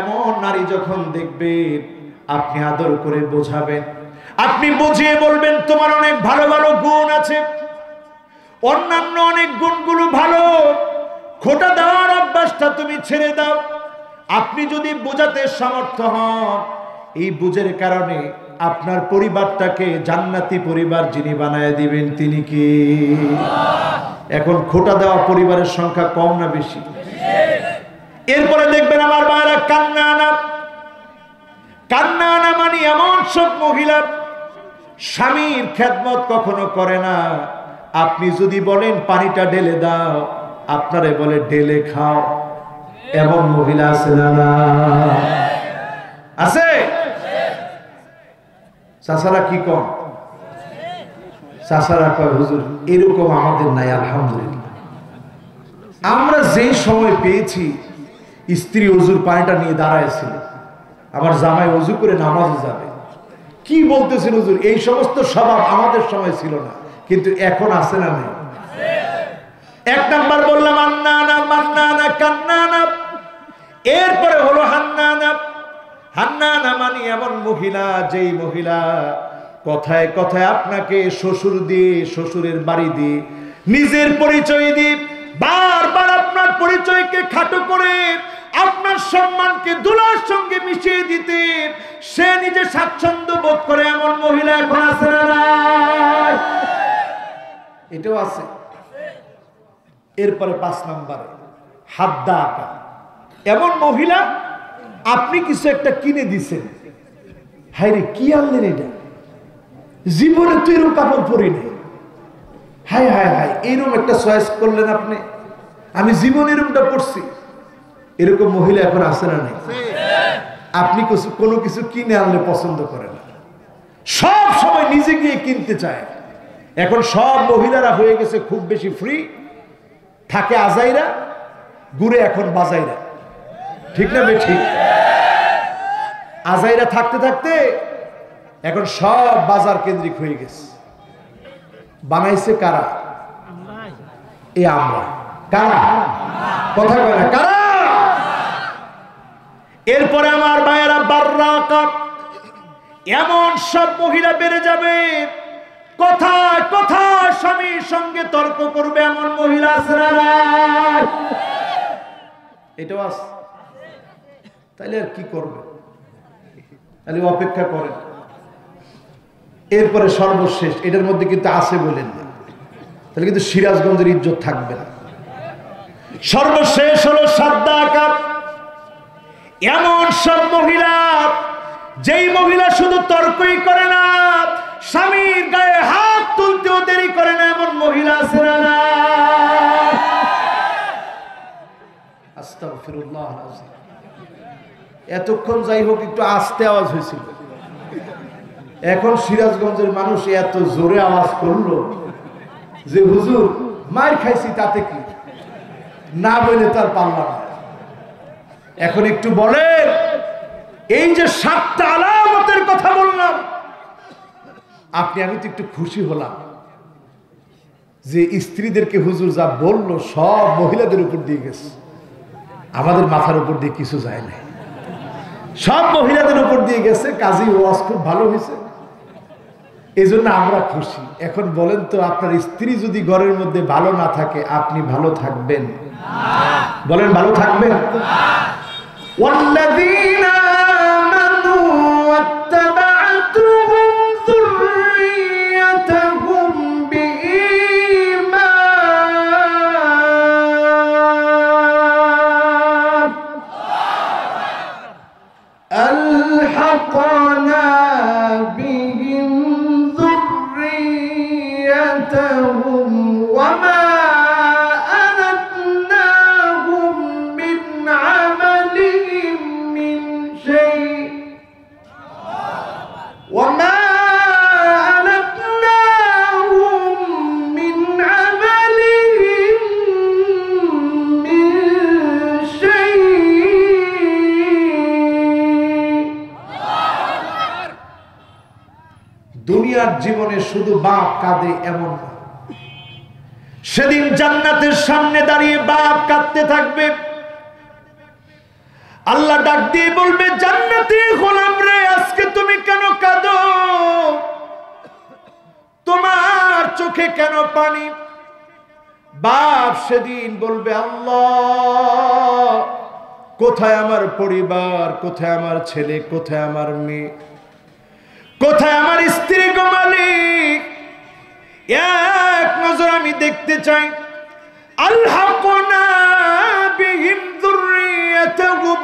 এমন নারী যখন দেখবে, আপনি আদর করে বোঝাবেন, আপনি বুঝিয়ে বলবেন তোমার অনেক ভালো ভালো গুণ আছে, অন্যান্য অনেক গুণগুলো ভালো, খোঁটা দেওয়ার অভ্যাসটা তুমি ছেড়ে দাও। আপনি যদি বোঝাতে সমর্থ হন, এই বুঝের কারণে আপনার পরিবারটাকে জান্নাতি পরিবার যিনি বানায় দিবেন তিনি কি? এখন খোটা দেওয়া পরিবারের সংখ্যা কম না বেশি? এরপরে দেখবেন আমার ভাইরা, কান্নানা। কান্নানা মানে এমন সব মহিলা স্বামীর খেদমত কখনো করে না। আপনি যদি বলেন পানিটা ঢেলে দাও, আপনারে বলে ঢেলে খাও। এমন মহিলা আছে না? আছে? চাচারা কি কম? চাচারা কয় হুজুর এরকম আমাদের নাই আলহামদুলিল্লাহ। আমরা যে সময় পেয়েছি, স্ত্রী অজুর পানিটা নিয়ে দাঁড়াইছিল, আমার জামাই অজু করে নামাজে যাবে। কি বলতেছেন হুজুর? এই সমস্ত স্বভাব আমাদের সময় ছিল না, কিন্তু এখন আছে না নেই? এক নাম্বার বললাম আন্নানা, মান্নানা, কান্নানা। এরপরে হলো হান্নানা। হান্নানা মানে এমন মহিলা, যেই মহিলা কথায় কথায় আপনাকে শ্বশুর দিয়ে, শ্বশুরের বাড়ি দিয়ে, নিজের পরিচয় দিয়ে বারবার আপনার পরিচয়কে খাটো করে আপনার সম্মানকে দুলার সঙ্গে মিশিয়ে দিতে সে নিজে স্বাচ্ছন্দ্য বোধ করে, এমন মহিলা এখন আছে না? এটাও আছে। এরপরে 5 নম্বরে হাদ্দাকা। এমন মহিলা আপনি কিছু একটা কিনে দিছেন, হায় রে কি আনলেন এটা, জীবনে তো এরকম কাপড় পরি নেই, হায় হায় হায় এরকম একটা চয়েস করলেন আপনি, আমি জীবনে এরকমটা পড়ছি। এরকম মহিলা এখন আছে না নেই? আপনি কোনো কিছু কিনে আনলে পছন্দ করেন না, সব সময় নিজে গিয়ে কিনতে চায়। এখন সব মহিলারা হয়ে গেছে খুব বেশি ফ্রি, থাকে আজাইরা, ঘুরে এখন বাজাইরা। ঠিক না ঠিক? আজাইরা থাকতে থাকতে এখন সব বাজার কেন্দ্রিক হয়ে গেছে। বানাইছে কারা? এ আমরা। কারা? কথা কয় না, কারা? এরপরে আমার ভাইয়েরা বাররাকা। এমন সব মহিলা বেড়ে যাবে, কথায় কথায় স্বামীর সঙ্গে তর্ক করবে, এমন মহিলা আছে না? এটাও আছে। তাইলে আর কি করবে? তাহলে অপেক্ষা করেন। এরপরে সর্বশেষ, এটার মধ্যে কিন্তু আছে বলেন না, তাহলে কিন্তু সিরাজগঞ্জের ইজ্জত থাকবে না। সর্বশেষ হলো সাদ্দাকা। এমন সব মহিলা, যেই মহিলা শুধু তর্কই করে না, স্বামীর গায়ে হাত তুলতেও দেরি করে না, এমন মহিলা আছে না? আস্তাগফিরুল্লাহ আযীম। এতক্ষণ যাই হোক একটু আস্তে আওয়াজ হয়েছিল, এখন সিরাজগঞ্জের মানুষ এত জোরে আওয়াজ করলো যে হুজুর মার খাইছি তাতে কি, না বলে তার পারলাম না। এখন একটু বলেন, এই যে 7টা আলামতের কথা বললাম, আপনি আমি তো একটু খুশি হলাম যে স্ত্রীদেরকে হুজুর যা বললো সব মহিলাদের উপর দিয়ে গেছে, আমাদের মাথার উপর দিয়ে কিছু যায় না, সব মহিলাদের উপর দিয়ে গেছে। কাজী ওয়াজ খুব ভালো হয়েছে, এই জন্য আমরা খুশি। এখন বলেন তো, আপনার স্ত্রী যদি ঘরের মধ্যে ভালো না থাকে, আপনি ভালো থাকবেন? বলেন ভালো থাকবেন? والذين آمنوا واتبعتهم ذريتهم بإيمان ألحقنا بهم ذريتهم وما দুনিয়ার জীবনে শুধু বাপ কাঁদে এমন না, সেদিন জান্নাতের সামনে দাঁড়িয়ে বাপ কাঁদতে থাকবে। আল্লাহ ডাক দিয়ে বলবে, জান্নাতি গোলাম রে, আজকে তুমি কেন কাঁদো? তোমার চোখে কেন পানি? বাপ সেদিন বলবে, আল্লাহ কোথায় আমার পরিবার, কোথায় আমার ছেলে, কোথায় আমার মেয়ে, কোথায় আমার স্ত্রী গো মালিক? এক নজর আমি দেখতে চাই। আলহাকুনা বিহিম যুররিয়াতাহুম,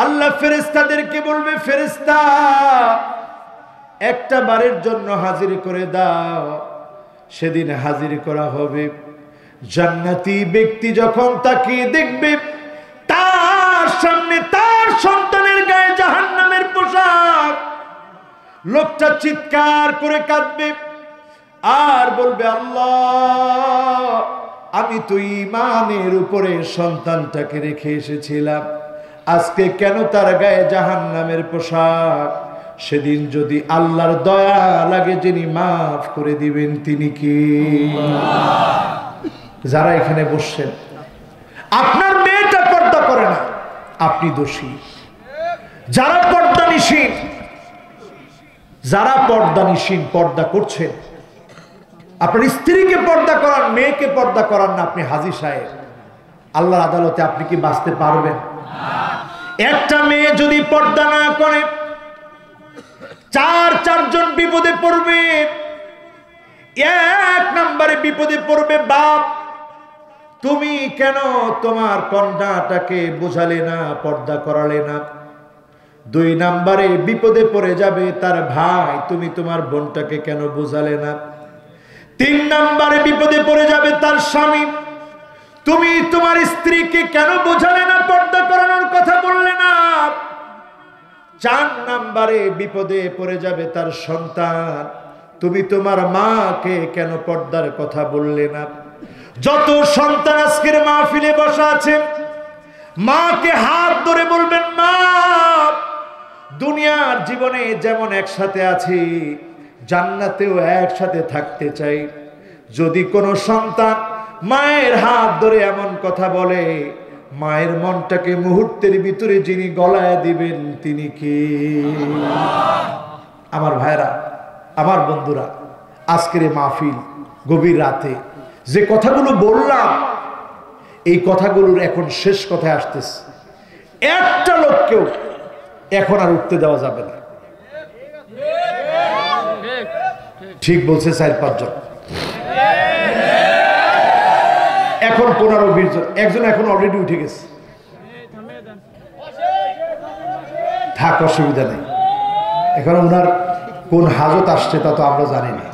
আল্লাহ ফেরেশতাদেরকে বলবে, ফেরেশতা একটা বারের জন্য হাজির করে দাও। সেদিন হাজির করা হবে। জান্নাতি ব্যক্তি যখন তাকিয়ে দেখবে তার সামনে তার সন্তানের গায়ে জাহান্নামের পোশাক, লোকটা চিৎকার করে কাঁদবে আর বলবে, আল্লাহ আমি তো ঈমানের উপরে সন্তানটাকে রেখে এসেছিলাম, আজকে কেন তার গায়ে জাহান্নামের পোশাক? সেদিন যদি আল্লাহর দয়া লাগে, যিনি মাফ করে দিবেন তিনি কি? যারা এখানে বসছেন, আপনার মেয়েটা পর্দা করে না, আপনি দোষী। যারা পর্দানিশীন, পর্দা করছেন, আপনার স্ত্রীকে পর্দা করান, মেয়েকে পর্দা করান না, আপনি হাজী সাহেব। আল্লাহর আদালতে আপনি কি বাঁচতে পারবেন? একটা মেয়ে যদি পর্দা না করে, চারজন বিপদে পড়বে। এক নম্বরে বিপদে পড়বে বাপ, তুমি কেন তোমার কন্যাটাকে বোঝালে না, পর্দা করালে না। দুই নম্বরে বিপদে পড়ে যাবে তার ভাই, তুমি তোমার বোনটাকে কেন বোঝালে না। তিন নম্বরে বিপদে পড়ে যাবে তার স্বামী, তুমি তোমার স্ত্রীকে কেন বোঝালে না, পর্দা করানোর কথা বললে না। চার নম্বরে বিপদে পড়ে যাবে তার সন্তান, তুমি তোমার মাকে কেন পর্দার কথা বললে না। যত সন্তান আজকের মাহফিলে বসা আছে, মাকে হাত ধরে বলবেন, মা দুনিয়ার জীবনে যেমন একসাথে আছি, জান্নাতেও একসাথে থাকতে চাই। যদি কোনো সন্তান মায়ের হাত ধরে এমন কথা বলে, মায়ের মনটাকে মুহূর্তের ভিতরে যিনি গলায় দিবেন তিনি কি? আমার ভাইরা, আমার বন্ধুরা, আজকের এই মাহফিল গভীর রাতে যে কথাগুলো বললাম, এই কথাগুলোর এখন শেষ কথায় আসতেছে। একটা লোককেও এখন আর উঠতে দেওয়া যাবে না। ঠিক বলছে 4-5 জন, এখন 15-20 জন, একজন এখন অলরেডি উঠে গেছে। থাক, অসুবিধা নেই। এখন ওনার কোন হাজত আসছে তা তো আমরা জানি না।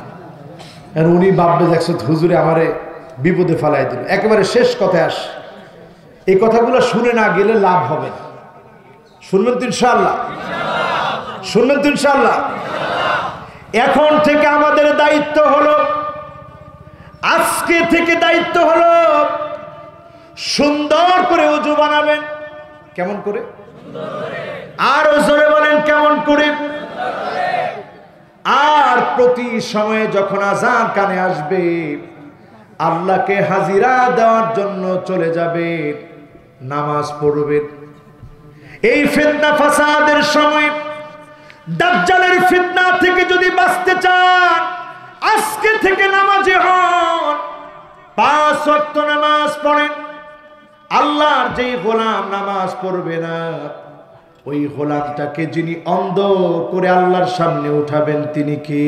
উনি ভাববে দেখছো হুজুরে আমারে বিপদে ফেলাই দিল। একেবারে শেষ কথায় আস, এই কথাগুলো শুনে না গেলে লাভ হবে না। শুনবেন তো ইনশাআল্লাহ? শুনবেন তো ইনশাআল্লাহ? এখন থেকে আমাদের দায়িত্ব হলো, আজকে থেকে দায়িত্ব হলো, সুন্দর করে ওযু বানাবেন। কেমন করে? আর জোরে বলেন, কেমন করে? আর প্রতি সময়ে যখন আযান কানে আসবে, আল্লাহকে হাজিরা দেওয়ার জন্য চলে যাবে, নামাজ পড়বেন। এই ফিতনা ফাসাদের সময়, দাজ্জালের ফিতনা থেকে যদি বাঁচতে চান, আজকে থেকে নামাজি হন, 5 ওয়াক্ত নামাজ পড়েন। আল্লাহর যেই গোলাম নামাজ পড়বে না, ওই গোলামটাকে যিনি অন্ধ করে আল্লাহর সামনে উঠাবেন তিনি কি?